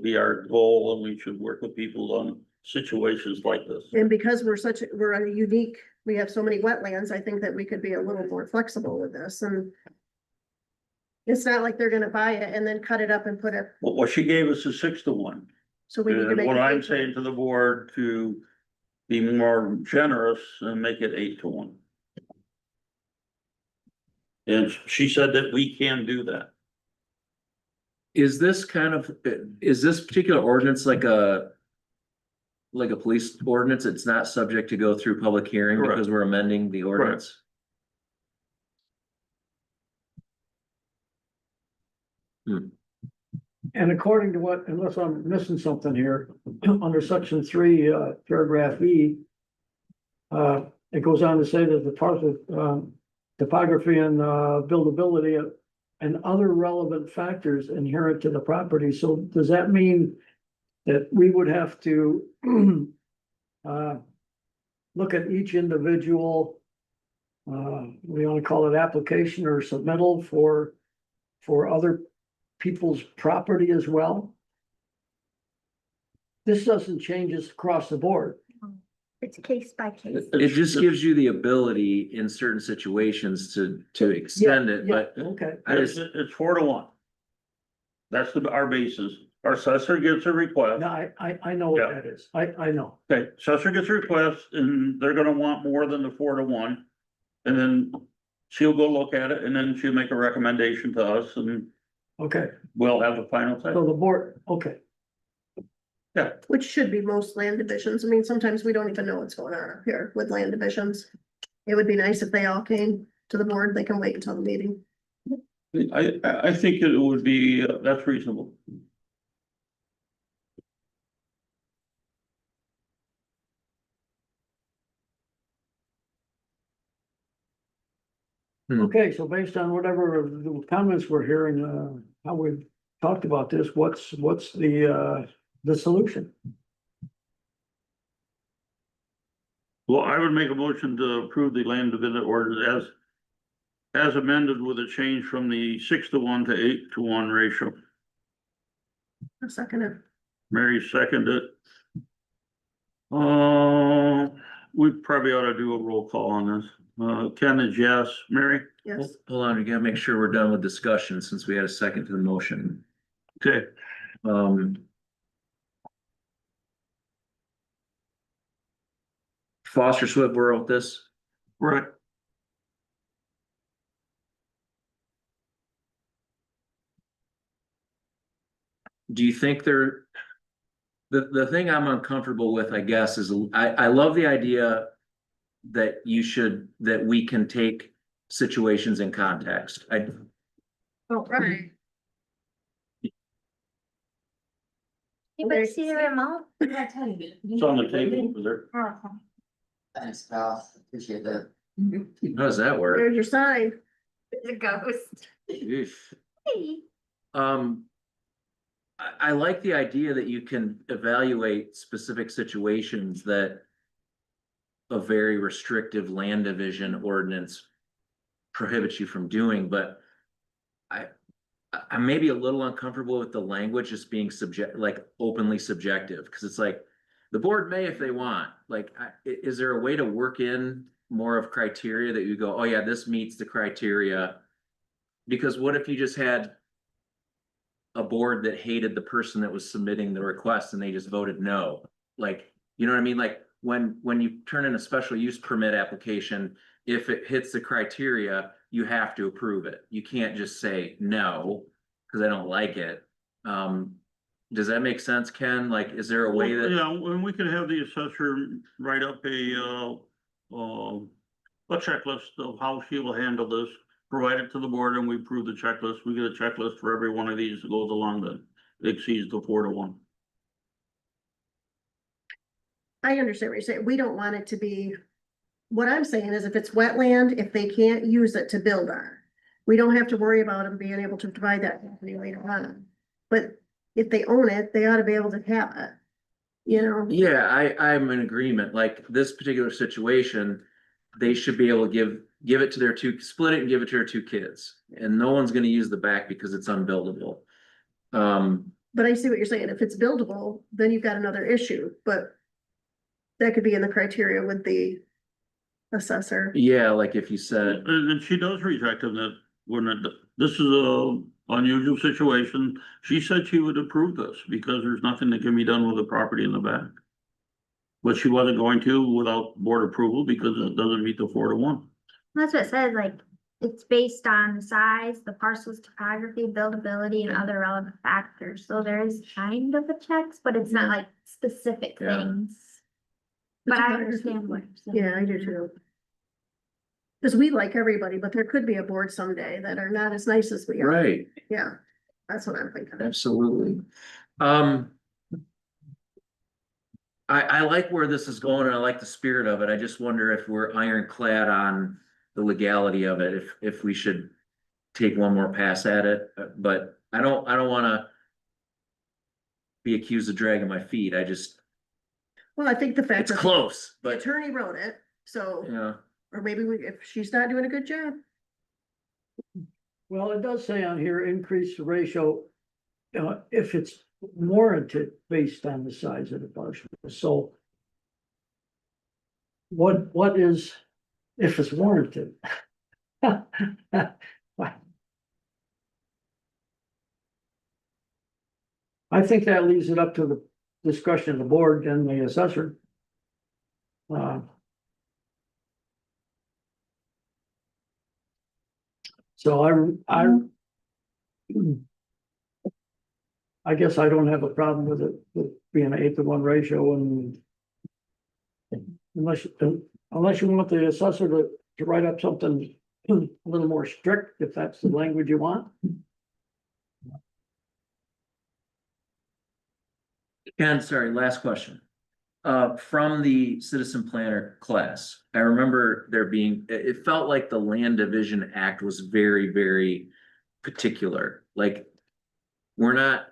Speaker 5: be our goal, and we should work with people on situations like this.
Speaker 2: And because we're a unique, we have so many wetlands, I think that we could be a little more flexible with this, and it's not like they're gonna buy it and then cut it up and put it,
Speaker 5: What she gave us is 6-1.
Speaker 2: so we need to
Speaker 5: And
Speaker 2: make.
Speaker 5: what
Speaker 2: it
Speaker 5: I'm
Speaker 2: 8 to 1.
Speaker 5: saying to the board to be more generous and make it 8-1. And she said that we can do that.
Speaker 10: Is this particular ordinance like a police ordinance? It's not subject to go through public hearing
Speaker 5: Correct.
Speaker 10: because we're amending the ordinance?
Speaker 8: And according to what, unless I'm missing something here, under section 3, paragraph E. It goes on to say that the parcel, topography and buildability and other relevant factors inherent to the property. So does that mean that we would have to look at each individual, we want to call it application or submittal for other people's property as well? This doesn't change us across the board.
Speaker 3: It's case by case.
Speaker 10: It just gives you the ability in certain situations to extend it,
Speaker 8: Yeah,
Speaker 10: but
Speaker 8: okay.
Speaker 10: I
Speaker 5: It's
Speaker 10: just,
Speaker 5: 4-1. That's our basis. our assessor gets a request.
Speaker 8: No, I know what
Speaker 5: Yeah.
Speaker 8: that is. I know.
Speaker 5: Okay, assessor gets a request and they're gonna want more than the 4-1. And then she'll go look at it and then she'll make a recommendation to us and
Speaker 8: Okay,
Speaker 5: we'll have the final say.
Speaker 8: so the board, okay,
Speaker 2: Which should be most land divisions. I mean, sometimes we don't even know what's going on up here with land divisions. It would be nice if they all came to the board. They can wait until the meeting.
Speaker 5: I think it would be, that's reasonable.
Speaker 8: okay, so based on whatever the comments we're hearing, how we've talked about this, what's the solution?
Speaker 5: Well, I would make a motion to approve the land division ordinance as amended with a change from the 6-1 to 8-1 ratio.
Speaker 2: A second it.
Speaker 5: Mary seconded. We probably ought to do a roll call on this. Ken is yes, Mary?
Speaker 2: Yes.
Speaker 10: Hold on, we gotta make sure we're done with discussion since we had a second to the motion.
Speaker 5: Okay,
Speaker 10: Foster Swift wrote this.
Speaker 5: right.
Speaker 10: Do you think there? The thing I'm uncomfortable with, I guess, is I love the idea that that we can take situations in context.
Speaker 2: Oh, right.
Speaker 3: Anybody see the remote?
Speaker 5: It's on the table over there.
Speaker 3: Oh,
Speaker 11: Thanks, pal. Appreciate that.
Speaker 10: How does that work?
Speaker 2: There's your sign.
Speaker 3: it's a ghost.
Speaker 10: Oof.
Speaker 3: Hey.
Speaker 10: I like the idea that you can evaluate specific situations that a very restrictive land division ordinance prohibits you from doing, but I'm maybe a little uncomfortable with the language just being like openly subjective, because it's like the board may if they want, like, is there a way to work in more of criteria that you go, oh yeah, this meets the criteria? Because what if you just had a board that hated the person that was submitting the request and they just voted no? Like, you know what I mean? Like when you turn in a special use permit application, if it hits the criteria, you have to approve it. You can't just say no, because I don't like it. Does that make sense, Ken? Like, is there a way that?
Speaker 5: Yeah, and we could have the assessor write up a checklist of how she will handle this, provide it to the board, and we approve the checklist. We get a checklist for every one of these that goes along that exceeds the 4-1.
Speaker 2: I understand what you're saying. We don't want it to be, what I'm saying is if it's wetland, if they can't use it to build on, we don't have to worry about them being able to provide that company later on. But if they own it, they ought to be able to have it, you know?
Speaker 10: Yeah, I'm in agreement. Like this particular situation, they should be able to give it to their split it and give it to their 2 kids. And no one's gonna use the back because it's unbuildable.
Speaker 2: But I see what you're saying. If it's buildable, then you've got another issue, but that could be in the criteria with the assessor.
Speaker 10: Yeah, like if you said,
Speaker 5: And she does reject them that this is a unusual situation. She said she would approve this because there's nothing that can be done with the property in the back. But she wasn't going to without board approval because it doesn't meet the 4-1.
Speaker 3: That's what it says, like, it's based on the size, the parcel's topography, buildability, and other relevant factors. So there is kind of a checks, but it's not like specific
Speaker 10: Yeah.
Speaker 3: things. But I understand what you're saying.
Speaker 2: Yeah, I do too. Cause we like everybody, but there could be a board someday that are not as nice as we are.
Speaker 10: right,
Speaker 2: Yeah, that's what I'm thinking.
Speaker 10: absolutely. I like where this is going and I like the spirit of it. I just wonder if we're ironclad on the legality of it, if we should take one more pass at it, but I don't wanna be accused of dragging my feet.
Speaker 2: Well, I think the fact
Speaker 10: It's
Speaker 2: that
Speaker 10: close,
Speaker 2: the
Speaker 10: but
Speaker 2: attorney wrote it, so,
Speaker 10: yeah,
Speaker 2: or maybe if she's not doing a good job.
Speaker 8: Well, it does say on here, increase the ratio, if it's warranted based on the size of the parcel, so. What is, if it's warranted? I think that leaves it up to the discussion of the board and the assessor. So I guess I don't have a problem with it, with being an 8-to-1 ratio and unless you want the assessor to write up something a little more strict, if that's the language you want.
Speaker 10: Ken, sorry, last question. From the citizen planner class, I remember there being, it felt like the Land Division Act was very, very particular. Like, we're not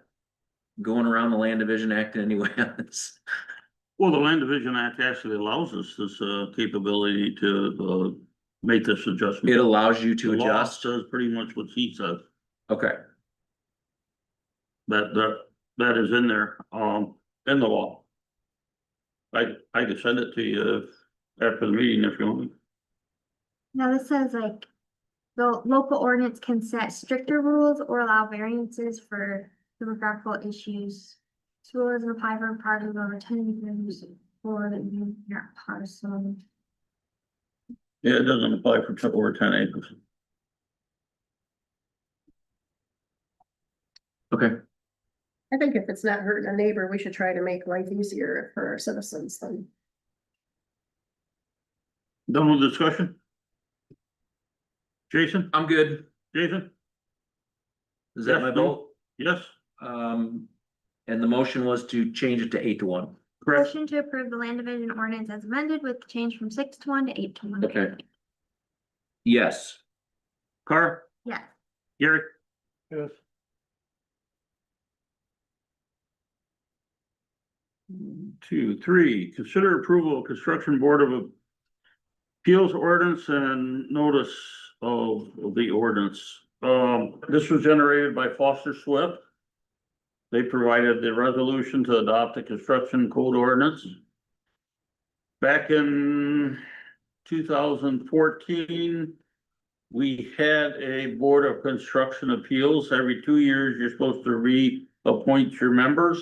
Speaker 10: going around the Land Division Act in any way on this.
Speaker 5: Well, the Land Division Act actually allows us this capability to make this adjustment.
Speaker 10: It allows you to
Speaker 5: The law
Speaker 10: adjust.
Speaker 5: says pretty much what he says.
Speaker 10: Okay,
Speaker 5: That is in there, in the law. I could send it to you after the meeting if you want.
Speaker 3: Now this says like, the local ordinance can set stricter rules or allow variances for demographical issues. This rule doesn't apply for parcels over 10 acres or the unit parcel.
Speaker 5: Yeah, it doesn't apply for over 10 acres.
Speaker 10: okay.
Speaker 2: I think if it's not hurting a neighbor, we should try to make life easier for our citizens then.
Speaker 5: Done with discussion? Jason?
Speaker 10: I'm good.
Speaker 5: Jason?
Speaker 10: Is that my
Speaker 5: Yes, no?
Speaker 10: vote?
Speaker 5: Yes,
Speaker 10: And the motion was to change it to 8-to-1.
Speaker 5: correct.
Speaker 3: Motion to approve the land division ordinance as amended with change from 6-to-1 to 8-to-1.
Speaker 10: Okay. Yes.
Speaker 5: Carr?
Speaker 3: Yes.
Speaker 5: Gary?
Speaker 8: Yes.
Speaker 5: Two, three, consider approval of construction board of appeals ordinance and notice of the ordinance. This was generated by Foster Swift. They provided the resolution to adopt the construction code ordinance. Back in 2014, we had a board of construction appeals. Every 2 years, you're supposed to reappoint your members.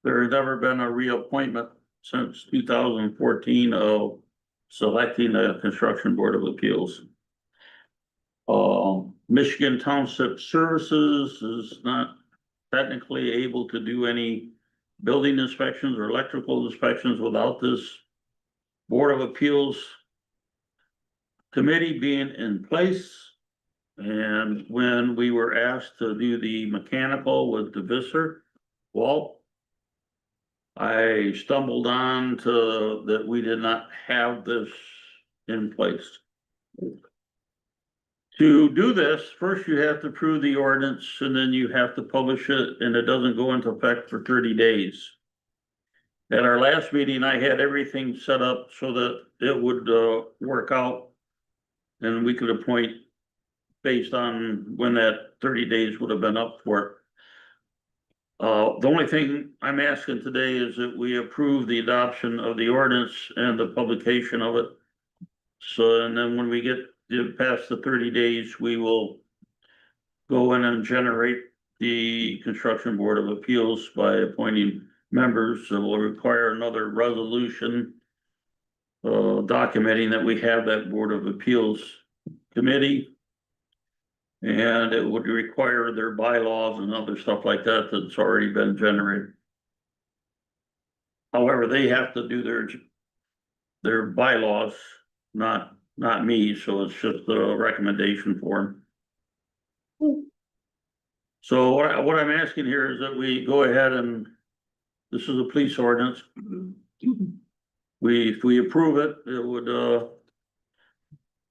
Speaker 5: There has never been a reappointment since 2014 of selecting a construction board of appeals. Michigan Township Services is not technically able to do any building inspections or electrical inspections without this Board of Appeals committee being in place. And when we were asked to do the mechanical with the Visser, Walt, I stumbled on to that we did not have this in place. To do this, first you have to approve the ordinance and then you have to publish it and it doesn't go into effect for 30 days. At our last meeting, I had everything set up so that it would work out. And we could appoint based on when that 30 days would have been up for it. The only thing I'm asking today is that we approve the adoption of the ordinance and the publication of it. So, and then when we get past the 30 days, we will go in and generate the Construction Board of Appeals by appointing members. So we'll require another resolution documenting that we have that Board of Appeals committee. And it would require their bylaws and other stuff like that that's already been generated. However, they have to do their bylaws, not me, so it's just a recommendation for them. So what I'm asking here is that we go ahead and, this is a police ordinance. If we approve it, it would,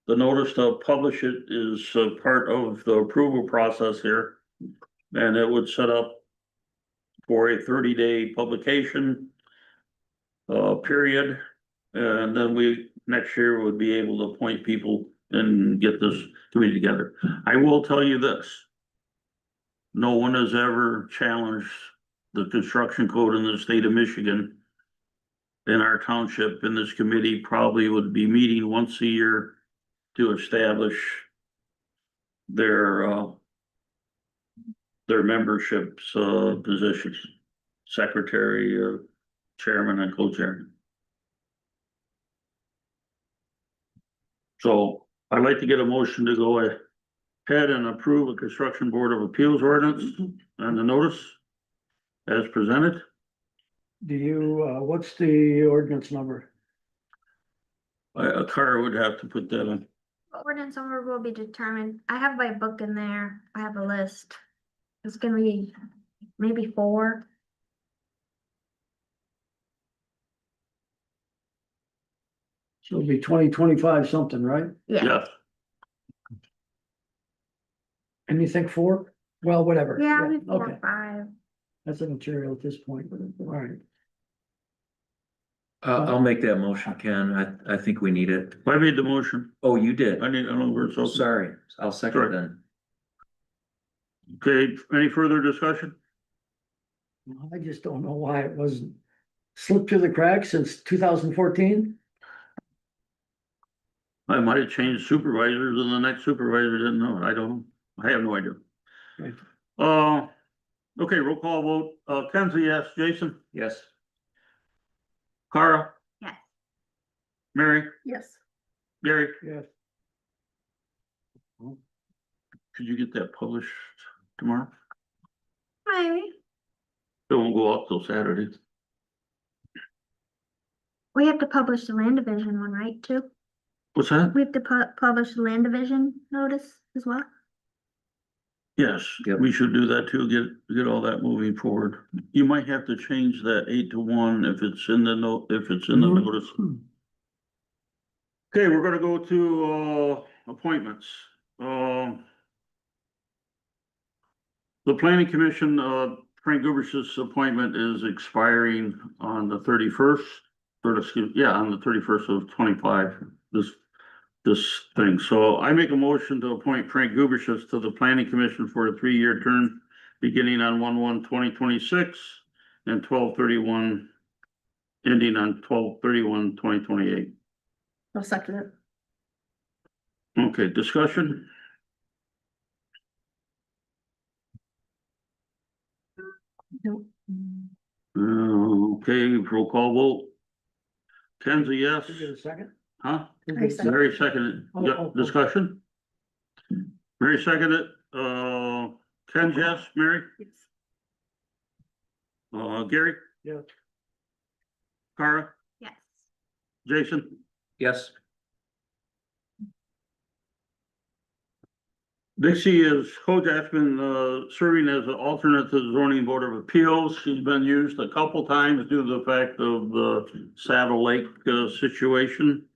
Speaker 5: the notice to publish it is part of the approval process here. And it would set up for a 30-day publication period. And then next year would be able to appoint people and get this committee together. I will tell you this. No one has ever challenged the construction code in the state of Michigan. In our township, and this committee probably would be meeting once a year to establish their their memberships, positions, secretary, chairman and co-chairman. So I'd like to get a motion to go ahead and approve a construction board of appeals ordinance and the notice as presented.
Speaker 8: Do you, what's the ordinance number?
Speaker 5: A car would have to put that in.
Speaker 3: Ordinance number will be determined. I have my book in there. I have a list. It's gonna be maybe 4.
Speaker 8: So it'll be 2025 something, right?
Speaker 3: Yeah,
Speaker 8: And you think 4? Well, whatever.
Speaker 3: yeah, maybe 4
Speaker 8: Okay,
Speaker 3: or 5.
Speaker 8: that's immaterial at this point, all right.
Speaker 10: I'll make that motion, Ken. I think we need it.
Speaker 5: I made the motion.
Speaker 10: Oh, you did?
Speaker 5: I need, I don't know where it's open.
Speaker 10: Sorry, I'll second then.
Speaker 5: Okay, any further discussion?
Speaker 8: I just don't know why it wasn't slipped through the cracks since 2014.
Speaker 5: I might have changed supervisors and the next supervisor didn't know it. I don't know. I have no idea.
Speaker 8: Right.
Speaker 5: Okay, roll call vote. Kenzie, yes. Jason?
Speaker 10: Yes.
Speaker 5: Cara?
Speaker 3: Yes.
Speaker 5: Mary?
Speaker 2: Yes.
Speaker 5: Gary?
Speaker 8: Yes.
Speaker 5: Could you get that published tomorrow?
Speaker 3: Maybe.
Speaker 5: It won't go up till Saturday.
Speaker 3: We have to publish the land division one, right, too?
Speaker 5: What's that?
Speaker 3: We have to publish the land division notice as well.
Speaker 5: Yes,
Speaker 10: Yep.
Speaker 5: we should do that too, get all that moving forward. You might have to change that 8 to 1 if it's in the note, if it's in the
Speaker 8: Mhm.
Speaker 5: notice. Okay, we're gonna go to, appointments. The planning commission, Frank Guber's appointment is expiring on the 31st, or excuse, yeah, on the 31st of 25, this thing. So I make a motion to appoint Frank Guber's to the planning commission for a 3-year term beginning on 1/1/2026 and 12/31, ending on 12/31/2028.
Speaker 2: I'll second it.
Speaker 5: Okay, discussion?
Speaker 2: Nope.
Speaker 5: Okay, roll call vote. Ken's a yes,
Speaker 8: Did you get a second?
Speaker 5: huh?
Speaker 2: I second.
Speaker 5: Mary seconded, yeah, discussion? Mary seconded, Ken's yes, Mary,
Speaker 2: Yes.
Speaker 5: Gary,
Speaker 8: Yeah.
Speaker 5: Cara,
Speaker 3: Yes.
Speaker 5: Jason?
Speaker 10: Yes.
Speaker 5: Dixie is, Kojak's been, serving as an alternate to the zoning board of appeals. She's been used a couple times due to the fact of the Saddle Lake, situation.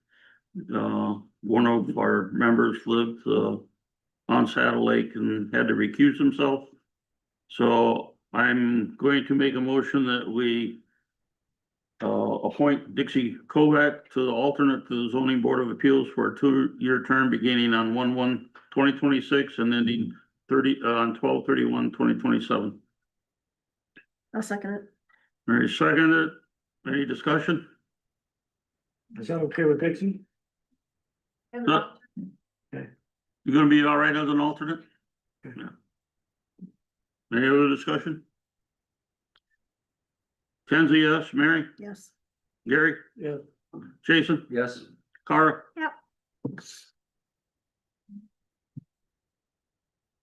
Speaker 5: One of our members lived, on Saddle Lake and had to recuse himself. So I'm going to make a motion that we appoint Dixie Kovac to the alternate to the zoning board of appeals for a 2-year term beginning on 1/1/2026 and ending on 12/31/2027.
Speaker 2: I'll second it.
Speaker 5: Mary seconded. Any discussion?
Speaker 8: Is that okay with Dixie?
Speaker 5: No. You gonna be all right as an alternate? Yeah. Any other discussion? Kenzie, yes. Mary?
Speaker 2: Yes.
Speaker 5: Gary?
Speaker 8: Yeah.
Speaker 5: Jason?
Speaker 10: Yes.
Speaker 5: Cara?
Speaker 3: Yep.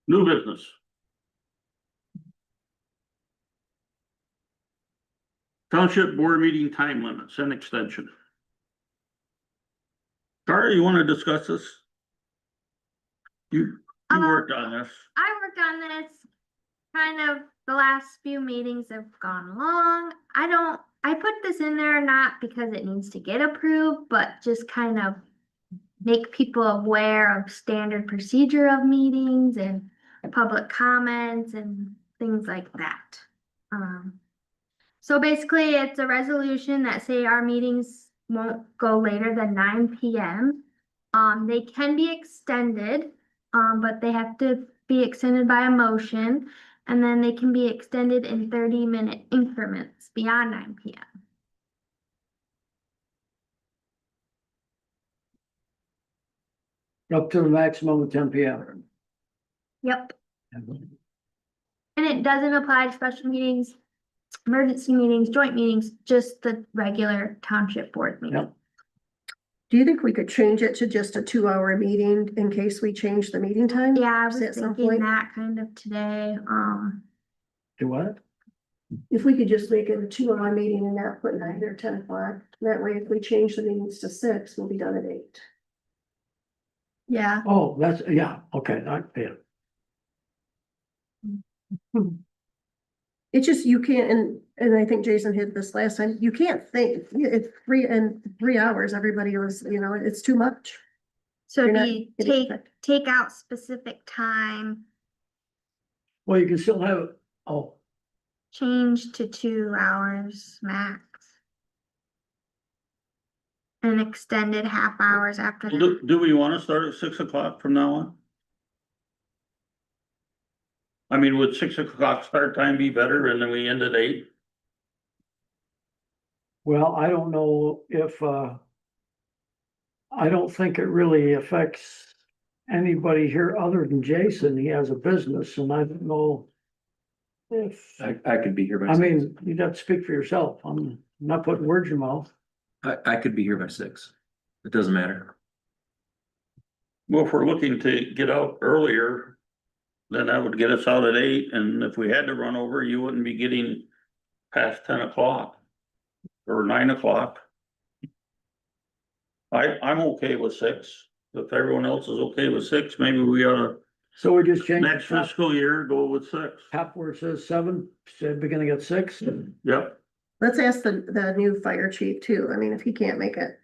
Speaker 5: New business. Township board meeting time limits and extension. Cara, you wanna discuss this? You worked on this.
Speaker 3: I worked on this, kind of, the last few meetings have gone along. I put this in there not because it needs to get approved, but just kind of make people aware of standard procedure of meetings and public comments and things like that. So basically, it's a resolution that say our meetings won't go later than 9 p.m. They can be extended, but they have to be extended by a motion, and then they can be extended in 30-minute increments beyond 9 p.m.
Speaker 8: Up to the maximum of 10 p.m.
Speaker 3: Yep. And it doesn't apply to special meetings, emergency meetings, joint meetings, just the regular township board meeting.
Speaker 8: Yep.
Speaker 2: Do you think we could change it to just a 2-hour meeting in case we change the meeting time?
Speaker 3: Yeah, I was
Speaker 2: At some
Speaker 3: thinking
Speaker 2: point?
Speaker 3: that kind of today,
Speaker 8: Do what?
Speaker 2: If we could just make it a 2-hour meeting and not put 9 or 10 o'clock, that way if we change the meetings to 6, we'll be done at 8.
Speaker 3: yeah.
Speaker 8: Oh, that's, yeah, okay, yeah.
Speaker 2: It's just, you can't, and I think Jason hit this last time, you can't think, it's 3 hours, everybody was, it's too much.
Speaker 3: So
Speaker 2: You're not
Speaker 3: be
Speaker 2: getting effect.
Speaker 3: take out specific time,
Speaker 8: Well, you can still have, oh,
Speaker 3: change to 2 hours max. And extended half hours after that.
Speaker 5: Do we wanna start at 6 o'clock from now on? I mean, would 6 o'clock start time be better and then we end at 8?
Speaker 8: well, I don't know if, I don't think it really affects anybody here other than Jason. He has a business and I don't know if,
Speaker 10: I could be here by
Speaker 8: I
Speaker 10: 6.
Speaker 8: mean, you'd have to speak for yourself. I'm not putting words in your mouth.
Speaker 10: I could be here by 6. It doesn't matter.
Speaker 5: Well, if we're looking to get out earlier, then that would get us out at 8, and if we had to run over, you wouldn't be getting past 10 o'clock. Or 9 o'clock. I'm okay with 6, if everyone else is okay with 6, maybe we ought to,
Speaker 8: So we just change.
Speaker 5: next fiscal year, go with 6.
Speaker 8: Top where it says 7, said beginning at 6.
Speaker 5: Yep,
Speaker 2: Let's ask the new fire chief too, I mean, if he can't make it.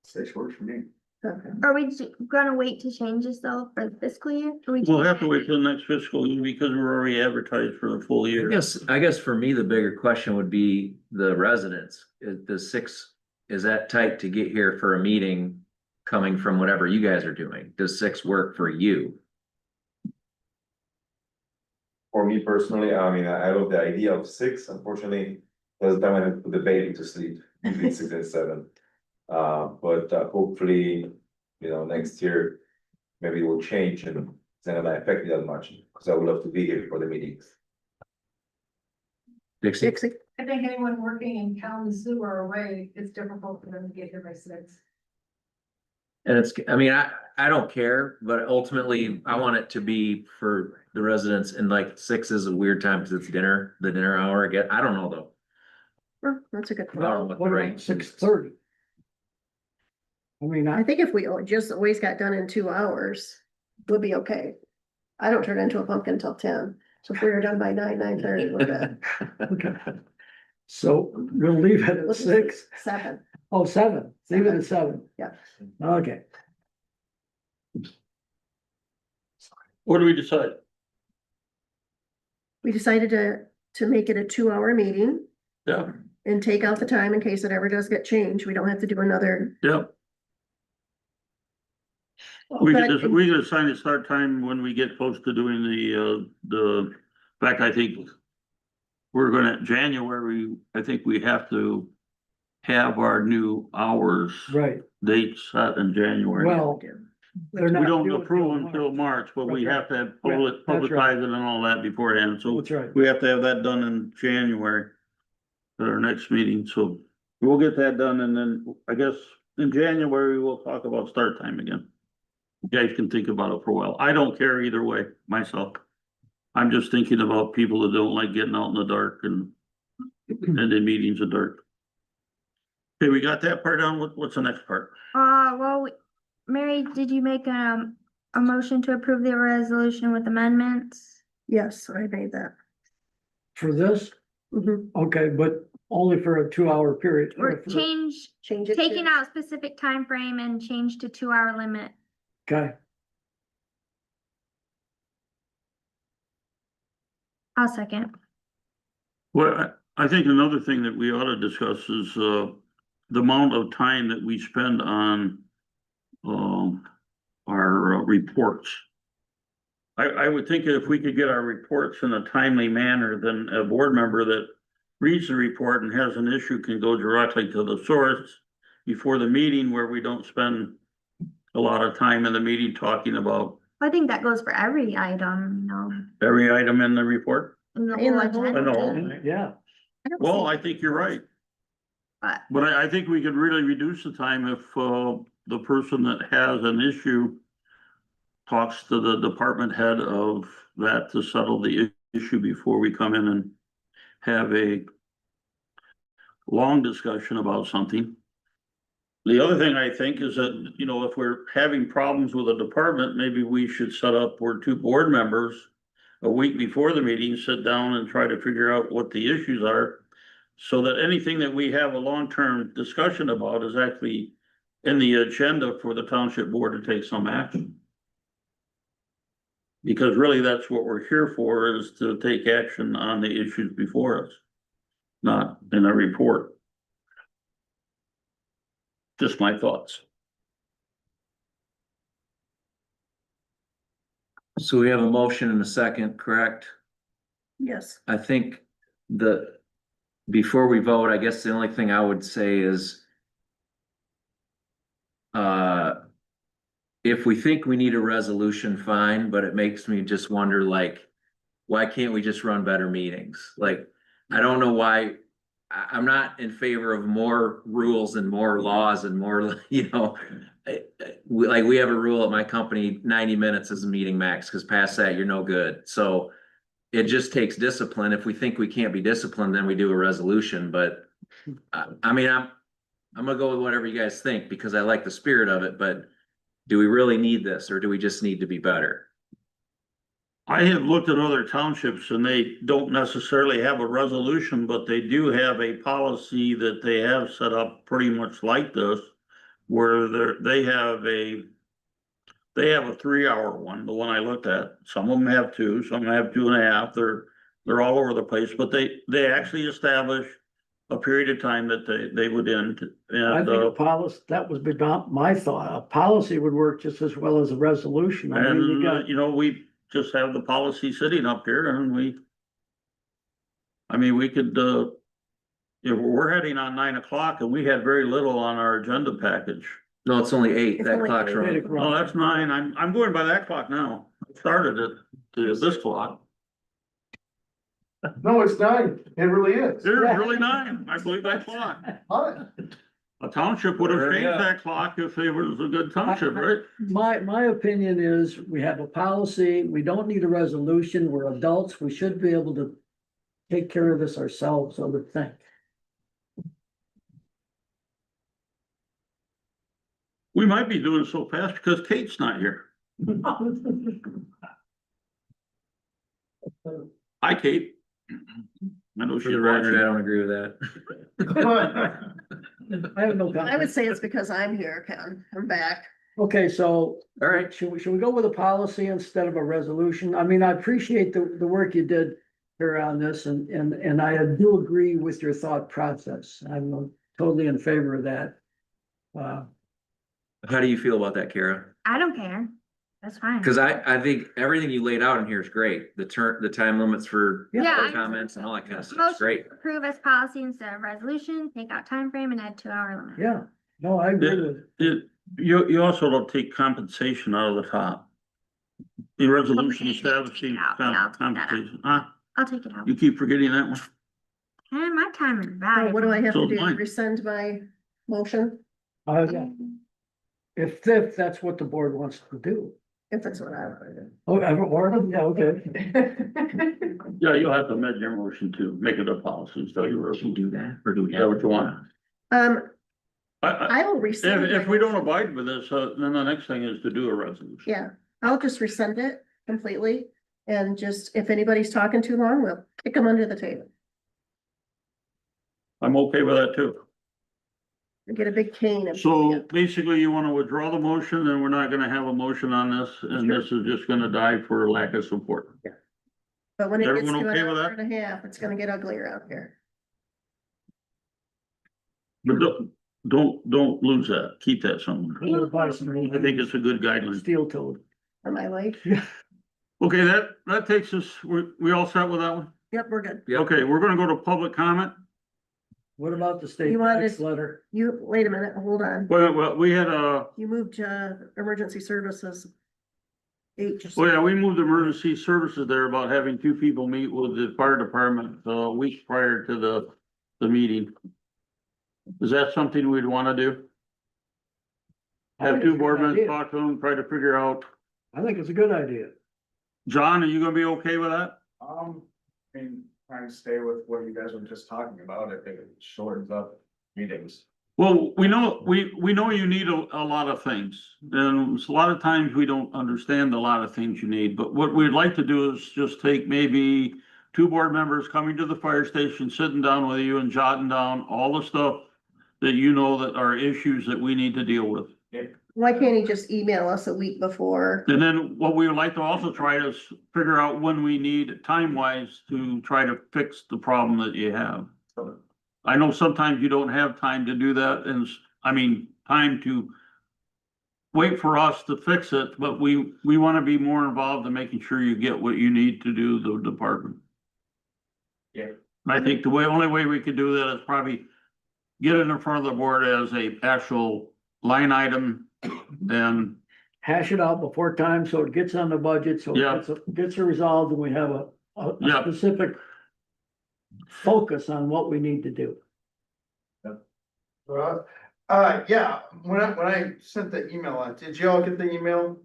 Speaker 9: 6 works for me.
Speaker 2: Okay.
Speaker 3: Are we gonna wait to change this though for the fiscal year? Or we
Speaker 5: we'll
Speaker 3: just-
Speaker 5: have to wait till the next fiscal year because we're already advertised for the full year.
Speaker 10: I guess for me, the bigger question would be the residents. Does 6, is that tight to get here for a meeting coming from whatever you guys are doing? Does 6 work for you?
Speaker 12: For me personally, I mean, I love the idea of 6, unfortunately, that's the time I have to put the baby to sleep, between 6 and 7. But hopefully, next year, maybe it will change and it's not gonna affect me that much, because I would love to be here for the meetings.
Speaker 10: Dixie?
Speaker 2: Dixie,
Speaker 7: I think anyone working in Kalamazoo or away, it's difficult for them to get here by 6.
Speaker 10: And I don't care, but ultimately I want it to be for the residents, and like 6 is a weird time because it's the dinner hour. I don't know though.
Speaker 2: that's a good
Speaker 10: I don't know
Speaker 2: point.
Speaker 10: what
Speaker 8: What
Speaker 10: the
Speaker 8: about
Speaker 10: rate.
Speaker 8: 6:30? I mean,
Speaker 2: I think if we just always got done in 2 hours, we'll be okay. I don't turn into a pumpkin till 10, so if we were done by 9:30, we're good.
Speaker 8: okay. So we'll leave it at 6.
Speaker 2: 7,
Speaker 8: Oh, 7. Leave it at 7.
Speaker 2: Yeah.
Speaker 8: Okay.
Speaker 5: What do we decide?
Speaker 2: we decided to make it a 2-hour meeting
Speaker 5: Yeah,
Speaker 2: and take out the time in case it ever does get changed, we don't have to do another.
Speaker 5: yeah. We
Speaker 2: But-
Speaker 5: can assign the start time when we get close to doing in fact, I think we're gonna, January, I think we have to have our new hours
Speaker 8: Right.
Speaker 5: date set in January.
Speaker 8: Well, they're
Speaker 5: We
Speaker 8: not
Speaker 5: don't
Speaker 8: due
Speaker 5: approve
Speaker 8: until
Speaker 5: until March, but we
Speaker 8: That's
Speaker 5: have to have
Speaker 8: Yeah, that's right.
Speaker 5: publicize it and all that beforehand, so
Speaker 8: That's right.
Speaker 5: we have to have that done in January. At our next meeting, so we'll get that done, and then I guess in January, we'll talk about start time again. You guys can think about it for a while. I don't care either way, myself. I'm just thinking about people that don't like getting out in the dark and in meetings in dark. Okay, we got that part down. What's the next part?
Speaker 3: Well, Mary, did you make a motion to approve the resolution with amendments?
Speaker 2: Yes, I made that.
Speaker 8: For this,
Speaker 2: Mhm.
Speaker 8: okay, but only for a 2-hour period.
Speaker 3: Or change,
Speaker 2: Change it.
Speaker 3: taking out specific time frame and change to 2-hour limit.
Speaker 8: Okay,
Speaker 3: I'll second.
Speaker 5: Well, I think another thing that we ought to discuss is, the amount of time that we spend on, our reports. I would think if we could get our reports in a timely manner, then a board member that reads the report and has an issue can go directly to the source before the meeting, where we don't spend a lot of time in the meeting talking about
Speaker 3: I think that goes for every item, you know,
Speaker 5: Every item in the report?
Speaker 3: in the
Speaker 2: In
Speaker 3: whole
Speaker 2: the whole
Speaker 5: I know.
Speaker 3: agenda,
Speaker 8: Yeah,
Speaker 2: I don't
Speaker 5: Well,
Speaker 2: see-
Speaker 5: I think you're right.
Speaker 3: but.
Speaker 5: But I think we could really reduce the time if, the person that has an issue talks to the department head of that to settle the issue before we come in and have a long discussion about something. The other thing I think is that, you know, if we're having problems with a department, maybe we should set up where two board members a week before the meeting, sit down and try to figure out what the issues are. So that anything that we have a long-term discussion about is actually in the agenda for the township board to take some action. Because really, that's what we're here for, is to take action on the issues before us, not in a report. Just my thoughts.
Speaker 10: So we have a motion and a second, correct?
Speaker 2: Yes,
Speaker 10: I think before we vote, I guess the only thing I would say is if we think we need a resolution, fine, but it makes me just wonder, like, why can't we just run better meetings? Like, I don't know why, I'm not in favor of more rules and more laws and more, you know. We have a rule at my company, 90 minutes is a meeting max, because past that, you're no good. So it just takes discipline. If we think we can't be disciplined, then we do a resolution, but I mean, I'm gonna go with whatever you guys think, because I like the spirit of it, but do we really need this, or do we just need to be better?
Speaker 5: I have looked at other townships and they don't necessarily have a resolution, but they do have a policy that they have set up pretty much like this. Where they have a 3-hour one, the one I looked at. Some of them have 2, some have 2.5. They're all over the place, but they actually establish a period of time that they would end.
Speaker 8: I
Speaker 5: And,
Speaker 8: think a policy, that was about my thought, a policy would work just as well as a resolution. I mean, you got.
Speaker 5: and, you know, we just have the policy sitting up here and we could, if we're heading on 9 o'clock and we had very little on our agenda package.
Speaker 10: No, it's only 8,
Speaker 2: It's
Speaker 10: that
Speaker 2: only
Speaker 10: clock's
Speaker 2: 8.
Speaker 10: wrong.
Speaker 5: Oh, that's 9. I'm going by that clock now. I started it to this clock.
Speaker 1: No, it's 9. It really is.
Speaker 5: There's really 9. I believe that clock.
Speaker 1: Huh?
Speaker 5: A township would have
Speaker 12: Hurry
Speaker 5: changed
Speaker 12: up.
Speaker 5: that clock if it was a good township, right?
Speaker 8: My opinion is we have a policy, we don't need a resolution, we're adults, we should be able to take care of this ourselves, I would think.
Speaker 5: We might be doing so fast because Kate's not here. Hi, Kate. I know
Speaker 10: For
Speaker 5: she's
Speaker 10: the record, I
Speaker 5: watching.
Speaker 10: don't agree with that.
Speaker 8: I have no
Speaker 2: I
Speaker 8: comment.
Speaker 2: would say it's because I'm here, Ken. I'm back.
Speaker 8: Okay, so.
Speaker 10: All right.
Speaker 8: Should we go with a policy instead of a resolution? I mean, I appreciate the work you did here on this and I do agree with your thought process. I'm totally in favor of that.
Speaker 10: How do you feel about that, Kara?
Speaker 3: I don't care. That's fine.
Speaker 10: Cause I think everything you laid out in here is great. The time limits for
Speaker 3: Yeah.
Speaker 10: comments and all that kind of stuff.
Speaker 3: Motion
Speaker 10: It's great.
Speaker 3: to approve as policy instead of resolution, take out time frame and add 2-hour limit.
Speaker 8: Yeah, no, I agree with.
Speaker 5: You also don't take compensation out of the top. The resolution
Speaker 3: Okay,
Speaker 5: establishing
Speaker 3: take it out. Yeah, I'll take that out.
Speaker 5: compensation. Huh?
Speaker 3: I'll take it out.
Speaker 5: You keep forgetting that one.
Speaker 3: And my time is
Speaker 2: So
Speaker 3: valuable.
Speaker 2: what do I have
Speaker 5: So
Speaker 2: to do?
Speaker 5: mine.
Speaker 2: Rescind my motion
Speaker 8: Yeah. If that's what the board wants to do.
Speaker 2: if that's what I want to do.
Speaker 8: Oh, or, yeah, okay.
Speaker 5: Yeah, you'll have to amend your motion to make it a policy, so you really do that, or do that what you want.
Speaker 2: I will rescind.
Speaker 5: If
Speaker 2: my
Speaker 5: we don't
Speaker 2: motion.
Speaker 5: abide with this, then the next thing is to do a resolution.
Speaker 2: Yeah, I'll just rescind it completely and just, if anybody's talking too long, we'll kick them under the table.
Speaker 5: I'm okay with that too.
Speaker 2: Get a big cane. and-
Speaker 5: So basically you wanna withdraw the motion, and we're not gonna have a motion on this, and this is just gonna die for lack of support.
Speaker 2: But when it gets
Speaker 5: Everyone
Speaker 2: to an
Speaker 5: okay with
Speaker 2: hour
Speaker 5: that?
Speaker 2: and a half, it's gonna get uglier out here.
Speaker 5: But don't lose that, keep that somewhere.
Speaker 8: I'm gonna buy some
Speaker 5: I think it's a good guideline.
Speaker 8: steel toed.
Speaker 2: Am I late?
Speaker 5: Okay, that takes us, we all set with that one?
Speaker 2: Yep, we're good.
Speaker 10: Yep.
Speaker 5: Okay, we're gonna go to public comment.
Speaker 8: What about the state
Speaker 2: You wanted-
Speaker 8: tax letter?
Speaker 2: You, wait a minute, hold on.
Speaker 5: Well, we had
Speaker 2: You moved to emergency services.
Speaker 5: Well, yeah, we moved emergency services there about having two people meet with the fire department a week prior to the meeting. Is that something we'd wanna do? Have two board members talk to them, try to figure out,
Speaker 8: I think it's a good idea.
Speaker 5: John, are you gonna be okay with that?
Speaker 9: I mean, trying to stay with what you guys were just talking about, I think it shortens up meetings.
Speaker 5: Well, we know you need a lot of things, and a lot of times we don't understand a lot of things you need, but what we'd like to do is just take maybe two board members coming to the fire station, sitting down with you and jotting down all the stuff that you know that are issues that we need to deal with.
Speaker 2: Why can't he just email us a week before?
Speaker 5: And then what we would like to also try to figure out when we need time-wise to try to fix the problem that you have. I know sometimes you don't have time to do that, and time to wait for us to fix it, but we wanna be more involved in making sure you get what you need to do the department.
Speaker 9: Yeah.
Speaker 5: And I think only way we could do that is probably get it in front of the board as a actual line item and
Speaker 8: Hash it out before time, so it gets on the budget, so
Speaker 5: Yeah.
Speaker 8: it gets resolved, and we have a
Speaker 5: Yeah.
Speaker 8: specific focus on what we need to do.
Speaker 1: Well, yeah, when I sent the email out, did you all get the email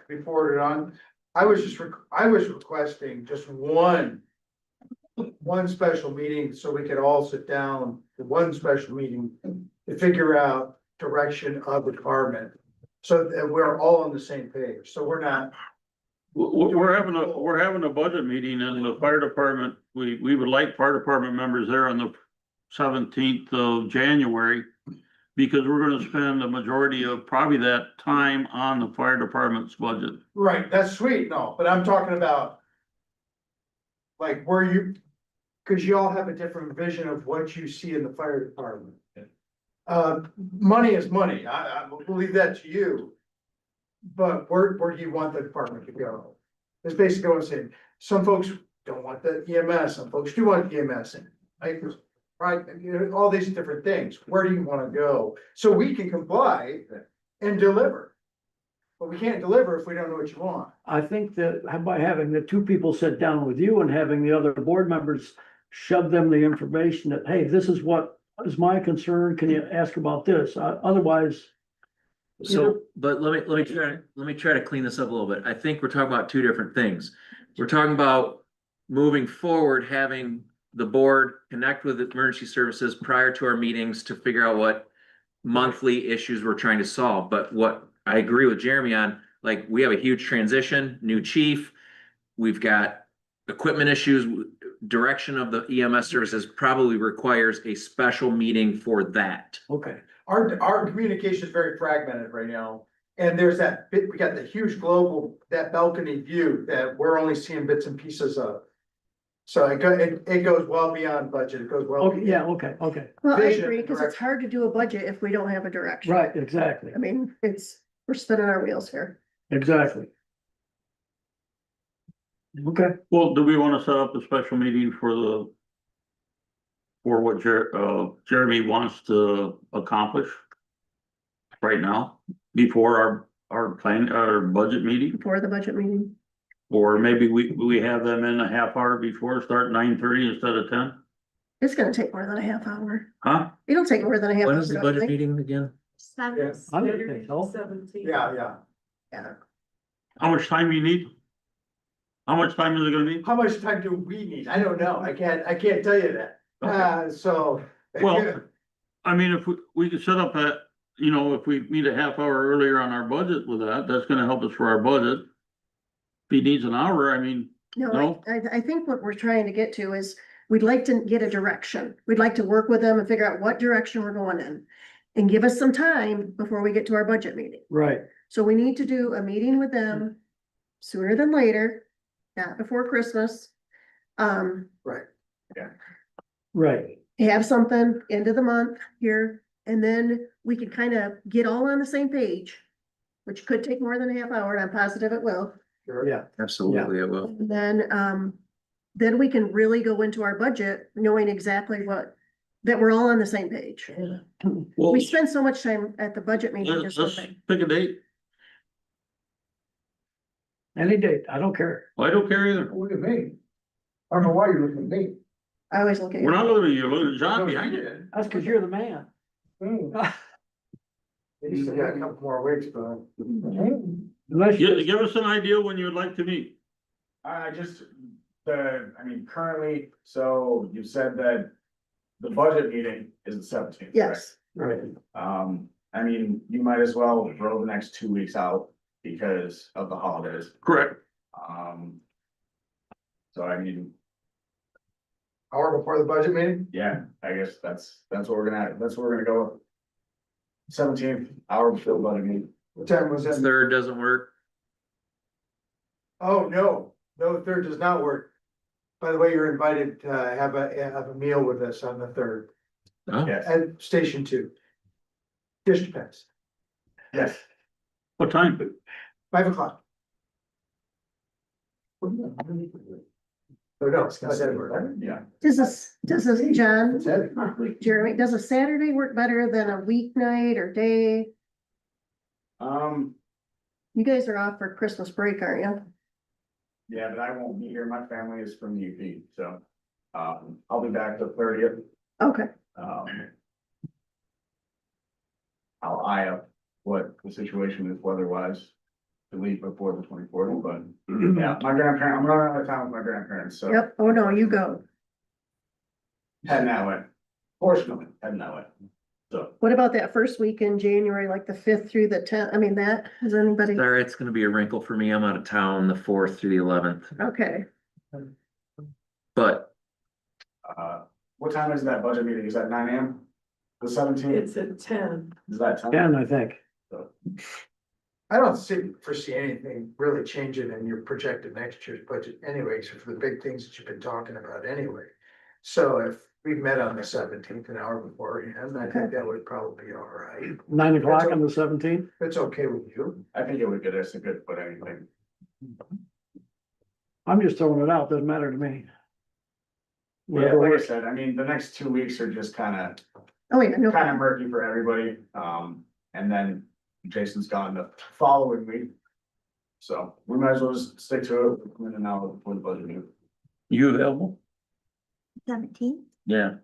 Speaker 1: before it on? I was requesting just one special meeting so we could all sit down, the one special meeting to figure out direction of the department. So that we're all on the same page, so we're not.
Speaker 5: we're having a budget meeting in the fire department. We would like fire department members there on the 17th of January. Because we're gonna spend the majority of probably that time on the fire department's budget.
Speaker 1: Right, that's sweet, no, but I'm talking about. Like where you, cause you all have a different vision of what you see in the fire department. Money is money, I will leave that to you. But where do you want the department to go? That's basically what I'm saying, some folks don't want the EMS, some folks do want EMS, and right, you know, all these different things, where do you wanna go? So we can comply and deliver. But we can't deliver if we don't know what you want.
Speaker 8: I think that by having the two people sit down with you and having the other board members shove them the information that, hey, this is what is my concern, can you ask about this? Otherwise.
Speaker 10: So, but let me try to clean this up a little bit. I think we're talking about two different things. We're talking about moving forward, having the board connect with emergency services prior to our meetings to figure out what monthly issues we're trying to solve. But what I agree with Jeremy on, like, we have a huge transition, new chief. We've got equipment issues, direction of the EMS services probably requires a special meeting for that.
Speaker 8: Okay,
Speaker 1: Our communication is very fragmented right now. And there's that bit, we got the huge global, that balcony view that we're only seeing bits and pieces of. So it goes well beyond budget, it goes well.
Speaker 8: okay, yeah, okay, okay,
Speaker 2: Well, I
Speaker 1: Vision,
Speaker 2: agree, cause it's hard to do a budget if we don't have a direction.
Speaker 8: right, exactly,
Speaker 2: I mean, we're spinning our wheels here.
Speaker 8: exactly. Okay,
Speaker 5: Well, do we wanna set up a special meeting for what Jeremy wants to accomplish? Right now, before our budget meeting,
Speaker 2: Before the budget meeting.
Speaker 5: or maybe we have them in a half hour before, start 9:30 instead of 10?
Speaker 2: It's gonna take more than a half hour.
Speaker 5: Huh?
Speaker 2: It'll take more than a half.
Speaker 10: When
Speaker 2: hour,
Speaker 10: is the
Speaker 2: don't
Speaker 10: budget
Speaker 2: you think?
Speaker 10: meeting again?
Speaker 3: Seven.
Speaker 8: I don't think so.
Speaker 1: Yeah.
Speaker 2: Yeah.
Speaker 5: How much time you need? How much time is it gonna be?
Speaker 1: How much time do we need? I don't know, I can't tell you that. So.
Speaker 5: Well, I mean, if we could set up if we meet a half hour earlier on our budget with that's gonna help us for our budget. If he needs an hour,
Speaker 2: No,
Speaker 5: No?
Speaker 2: I think what we're trying to get to is, we'd like to get a direction. We'd like to work with them and figure out what direction we're going in. And give us some time before we get to our budget meeting.
Speaker 8: right,
Speaker 2: So we need to do a meeting with them sooner than later, not before Christmas.
Speaker 1: Right.
Speaker 8: right,
Speaker 2: Have something end of the month here, and then we could kind of get all on the same page. Which could take more than a half hour, and I'm positive it will.
Speaker 8: yeah,
Speaker 10: Absolutely, it will.
Speaker 2: And then we can really go into our budget knowing exactly that we're all on the same page.
Speaker 5: well,
Speaker 2: We spend so much time at the budget meeting.
Speaker 5: let's
Speaker 2: just one thing.
Speaker 5: pick a date.
Speaker 8: Any date, I don't care.
Speaker 5: I don't care either.
Speaker 1: Look at me. I don't know why you're looking at me.
Speaker 2: I always look at
Speaker 5: We're not
Speaker 2: you.
Speaker 5: looking at you, looking at John behind you.
Speaker 8: That's because you're the man.
Speaker 1: You still got a couple more weeks, but.
Speaker 8: Unless you,
Speaker 5: Give us an idea when you'd like to meet.
Speaker 9: Currently, so you said that the budget meeting is the 17th.
Speaker 2: Yes,
Speaker 8: right,
Speaker 9: You might as well throw the next 2 weeks out because of the holidays.
Speaker 5: Correct.
Speaker 9: So
Speaker 1: Hour before the budget meeting?
Speaker 9: yeah, I guess that's what we're gonna go with. 17th, hour before the budget meeting.
Speaker 1: What time was that?
Speaker 10: Third doesn't work.
Speaker 1: Oh, no, third does not work. By the way, you're invited to have a meal with us on the third
Speaker 10: Oh,
Speaker 9: Yes,
Speaker 1: at Station 2. Dish depends,
Speaker 9: yes.
Speaker 5: What time?
Speaker 1: 5 o'clock. Oh, no, it's not that word.
Speaker 9: Yeah.
Speaker 2: does this, John,
Speaker 1: It's heavy.
Speaker 2: Jeremy, does a Saturday work better than a weeknight or day? You guys are off for Christmas break, aren't you?
Speaker 9: Yeah, but I won't be here. My family is from UP, so, I'll be back the 30th.
Speaker 2: Okay,
Speaker 9: I'll eye up what the situation is weather-wise to leave before the 24th, but yeah, I'm running out of town with my grandparents, so
Speaker 2: yep, oh no, you go.
Speaker 9: heading that way. Fortunately, heading that way. So,
Speaker 2: What about that first week in January, like the 5th through the 10th? I mean, has anybody?
Speaker 10: sorry, it's gonna be a wrinkle for me. I'm out of town the 4th through the 11th,
Speaker 2: Okay,
Speaker 10: but
Speaker 9: what time is that budget meeting? Is that 9 AM? The 17th?
Speaker 7: It's at 10.
Speaker 9: Is that 10?
Speaker 8: 10, I think.
Speaker 1: I don't foresee anything really changing in your projected next year's budget anyways, for the big things that you've been talking about anyway. So if we met on the 17th, an hour beforehand, I think that would probably be all right.
Speaker 8: 9 o'clock on the 17th.
Speaker 1: If it's okay with you.
Speaker 9: I think it would get us a good, but anything.
Speaker 8: I'm just throwing it out, doesn't matter to me.
Speaker 9: Yeah,
Speaker 8: Whatever
Speaker 9: like I
Speaker 8: works.
Speaker 9: said, the next 2 weeks are just kind
Speaker 2: oh yeah, no,
Speaker 9: of murky for everybody. And then Jason's gone the following week. So we might as well just stick to it in an hour before the budget meeting.
Speaker 5: You available?
Speaker 3: 17th,
Speaker 5: Yeah.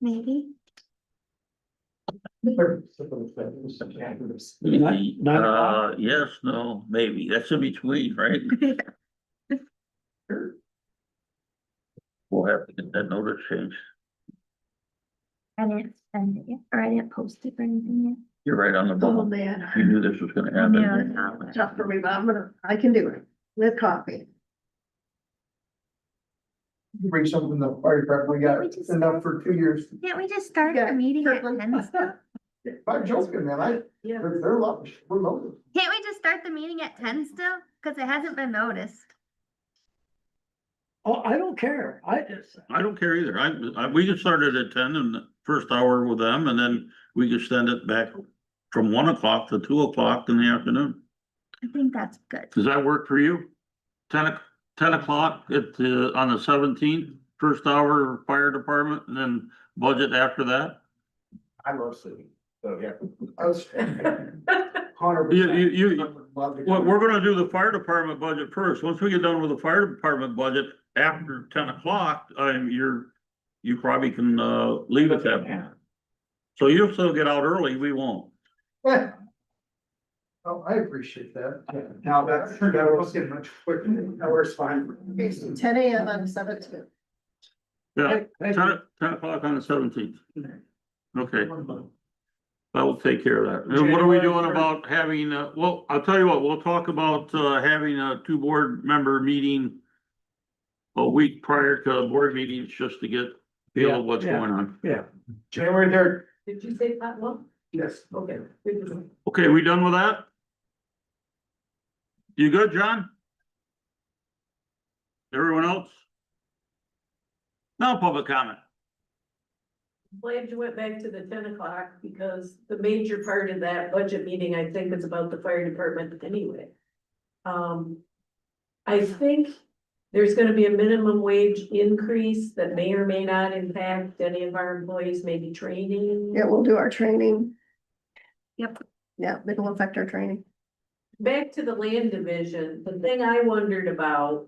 Speaker 3: maybe.
Speaker 8: Nine o'clock?
Speaker 5: Yes, no, maybe. That's in between, right? We'll have to get that notice changed.
Speaker 3: I didn't send it yet, or I didn't post it or anything
Speaker 5: You're right on the
Speaker 2: oh
Speaker 5: ball.
Speaker 2: man,
Speaker 5: You knew this was gonna
Speaker 3: yet. Yeah,
Speaker 5: happen.
Speaker 3: it's not.
Speaker 2: tough for me, but I can do it with coffee.
Speaker 1: Bring something from the fire department, we got
Speaker 3: We just-
Speaker 1: enough for 2 years.
Speaker 3: Can't we just start
Speaker 2: Yeah,
Speaker 3: the meeting at
Speaker 2: Kirkland.
Speaker 3: 10 still?
Speaker 1: I'm joking, man,
Speaker 7: Yeah.
Speaker 1: they're lovely, we're lovely.
Speaker 3: Can't we just start the meeting at 10 still? Cause it hasn't been noticed.
Speaker 8: Oh, I don't care.
Speaker 5: I don't care either. We could start it at 10 and the first hour with them, and then we could send it back from 1 o'clock to 2 o'clock in the afternoon.
Speaker 3: I think that's good.
Speaker 5: Does that work for you? 10 o'clock on the 17th, first hour fire department, and then budget after that?
Speaker 9: I love sleeping, so yeah.
Speaker 1: I was.
Speaker 9: 100%.
Speaker 5: Well, we're gonna do the fire department budget first. Once we get done with the fire department budget after 10 o'clock, you probably can, leave at that point. So you'll still get out early, we won't.
Speaker 1: Oh, I appreciate that.
Speaker 9: Now that was getting much quicker. That works fine.
Speaker 2: Okay, so 10 AM on the 17th.
Speaker 5: Yeah,
Speaker 8: Hey,
Speaker 5: 10 o'clock on the 17th. Okay. I will take care of that. And what are we doing about having, well, I'll tell you what, we'll talk about, having a 2 board member meeting a week prior to board meetings, just to get feel of what's
Speaker 8: Yeah.
Speaker 5: going on.
Speaker 8: Yeah,
Speaker 1: January 3rd.
Speaker 7: Did you say that one?
Speaker 1: Yes.
Speaker 7: Okay.
Speaker 5: Okay, we done with that? You good, John? Everyone else? Now public comment.
Speaker 7: Glad you went back to the 10 o'clock because the major part of that budget meeting, I think, is about the fire department anyway. I think there's gonna be a minimum wage increase that may or may not impact any of our employees, maybe training.
Speaker 2: Yeah, we'll do our training.
Speaker 3: Yep.
Speaker 2: Yeah, it'll affect our training.
Speaker 7: back to the land division, the thing I wondered about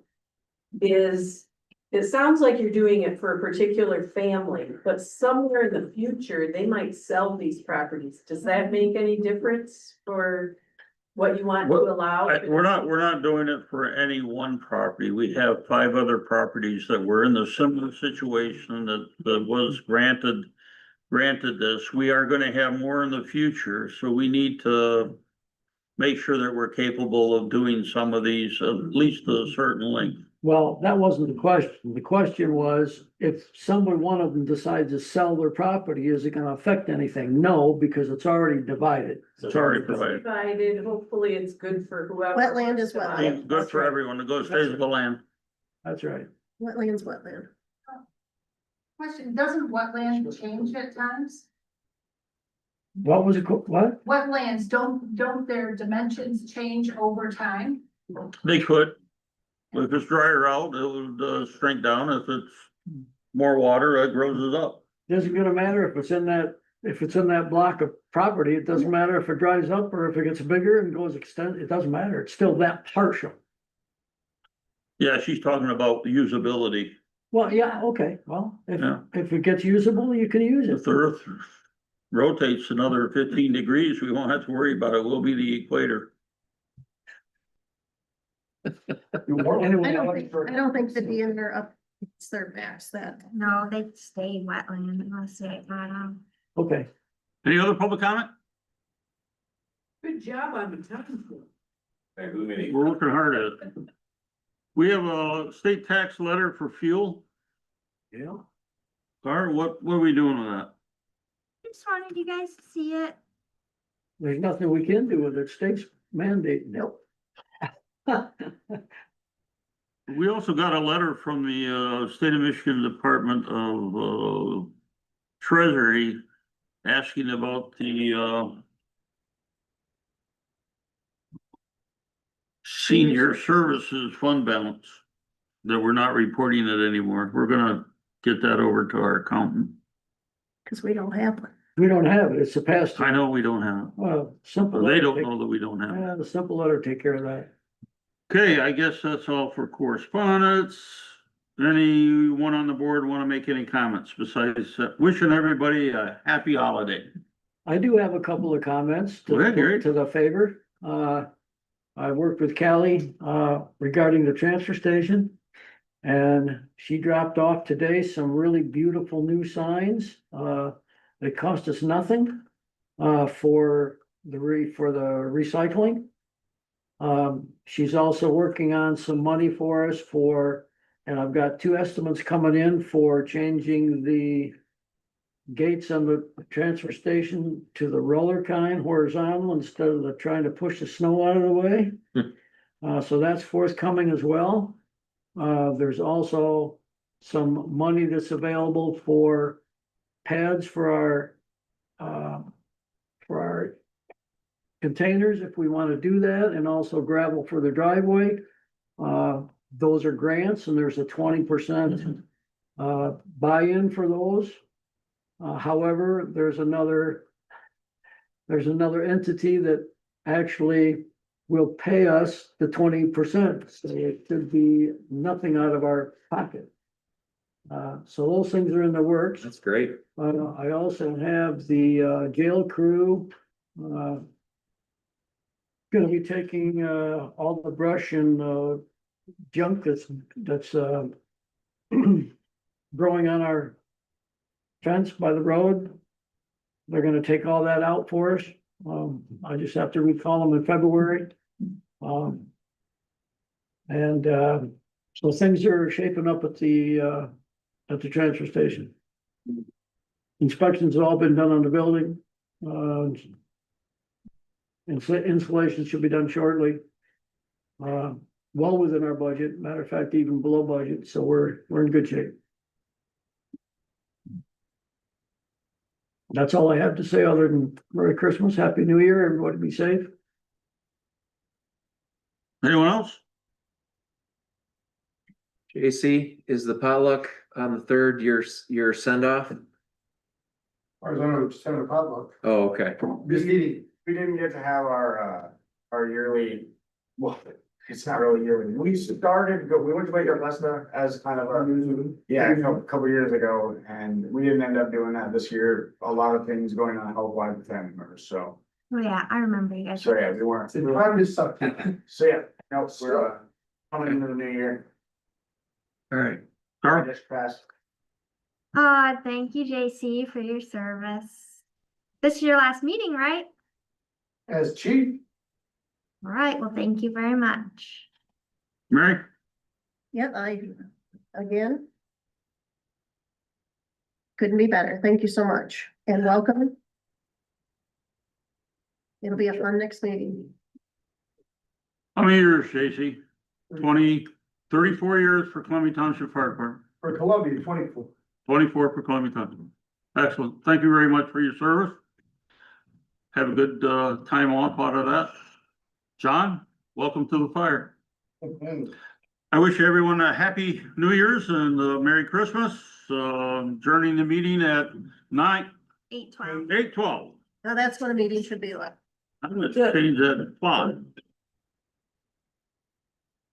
Speaker 7: is, it sounds like you're doing it for a particular family, but somewhere in the future, they might sell these properties. Does that make any difference for what you want to allow?
Speaker 5: We're not doing it for any one property. We have 5 other properties that were in the similar situation that was granted this. We are gonna have more in the future, so we need to make sure that we're capable of doing some of these, at least a certain length.
Speaker 8: Well, that wasn't the question. The question was, if someone, one of them decides to sell their property, is it gonna affect anything? No, because it's already divided.
Speaker 5: It's already provided.
Speaker 7: Divided, hopefully it's good for whoever.
Speaker 2: Wetland is
Speaker 7: wants to buy
Speaker 2: wetland.
Speaker 7: it.
Speaker 5: Good for everyone. It goes, stays with the land.
Speaker 8: That's right.
Speaker 2: Wetland's wetland.
Speaker 13: Question, doesn't wetland change at times?
Speaker 8: What was it, what?
Speaker 13: Wetlands, don't their dimensions change over time?
Speaker 5: They could. If it's drier out, it would shrink down. If it's more water, it grows it up.
Speaker 8: Doesn't gonna matter if it's in that block of property, it doesn't matter if it dries up or if it gets bigger and goes extend, it doesn't matter, it's still that partial.
Speaker 5: Yeah, she's talking about the usability.
Speaker 8: Well, yeah, okay, well,
Speaker 5: Yeah.
Speaker 8: if it gets usable, you can use
Speaker 5: If
Speaker 8: it.
Speaker 5: the earth rotates another 15 degrees, we won't have to worry about it. We'll be the equator.
Speaker 8: Anyway,
Speaker 2: I don't think the DNR up, it's their max that.
Speaker 3: No, they stay wetland unless they add on.
Speaker 8: Okay,
Speaker 5: Any other public comment?
Speaker 7: Good job on the time.
Speaker 12: Thank you, meeting.
Speaker 5: We're working hard at it. We have a state tax letter for fuel.
Speaker 8: yeah,
Speaker 5: Carter, what are we doing with that?
Speaker 3: Just wanted you guys to see it.
Speaker 8: there's nothing we can do with it, state's mandate, nope.
Speaker 5: We also got a letter from the State of Michigan Department of Treasury asking about the senior services fund balance. That we're not reporting it anymore. We're gonna get that over to our accountant.
Speaker 2: Cause we don't have one.
Speaker 8: We don't have it, it's a pass.
Speaker 5: I know we don't have
Speaker 8: Well, simple.
Speaker 5: it. They
Speaker 8: letter
Speaker 5: don't
Speaker 8: take-
Speaker 5: know that we don't have it.
Speaker 8: Yeah, the simple letter take care of that.
Speaker 5: Okay, I guess that's all for correspondence. Anyone on the board want to make any comments besides wishing everybody a happy holiday?
Speaker 8: I do have a couple of comments
Speaker 5: Go ahead, Gary.
Speaker 8: to the favor. I worked with Callie, regarding the transfer station. And she dropped off today some really beautiful new signs. It cost us nothing, for the recycling. She's also working on some money for us and I've got 2 estimates coming in for changing the gates on the transfer station to the roller kind horizontal instead of trying to push the snow out of the way. So that's forthcoming as well. There's also some money that's available for pads for our containers if we want to do that, and also gravel for the driveway. Those are grants and there's a 20% buy-in for those. However, there's another entity that actually will pay us the 20%, so it could be nothing out of our pocket. So those things are in the works.
Speaker 10: That's great.
Speaker 8: I also have the jail crew gonna be taking all the brush and junk that's growing on our fence by the road. They're gonna take all that out for us. I just have to recall them in February. So things are shaping up at the transfer station. Inspections have all been done on the building. Installation should be done shortly. Well within our budget, matter of fact, even below budget, so we're in good shape. That's all I have to say, other than Merry Christmas, Happy New Year, everybody be safe.
Speaker 5: Anyone else?
Speaker 10: JC, is the potluck on the 3rd your send off?
Speaker 1: Or is that just having a potluck?
Speaker 10: Oh, okay.
Speaker 1: This meeting.
Speaker 9: We didn't get to have our our yearly, well, it's not really yearly. We went to Wake Up Lesna as kind of a, yeah, a couple years ago, and we didn't end up doing that this year. A lot of things going on health-wise with family members, so,
Speaker 3: Oh, yeah, I remember you guys.
Speaker 9: yeah, we weren't.
Speaker 1: The time is sucked.
Speaker 9: So, yeah, no, we're, coming into the new year.
Speaker 5: All right, Carl?
Speaker 9: Just passed.
Speaker 3: Thank you, JC, for your service. This is your last meeting, right?
Speaker 1: As chief,
Speaker 3: All right, well, thank you very much.
Speaker 5: Mary?
Speaker 2: Yep, again. Couldn't be better. Thank you so much and welcome. It'll be a fun next meeting.
Speaker 5: How many years, Stacy? 34 years for Columbia Township Fire Department,
Speaker 1: for Columbia, 24.
Speaker 5: 24 for Columbia Township. Excellent. Thank you very much for your service. Have a good, time off out of that. John, welcome to the fire. I wish everyone a happy New Year's and a Merry Christmas. Adjourning the meeting at
Speaker 3: 8:12.
Speaker 5: 8:12.
Speaker 2: Now that's what a meeting should be like.
Speaker 5: I'm gonna change that at 5.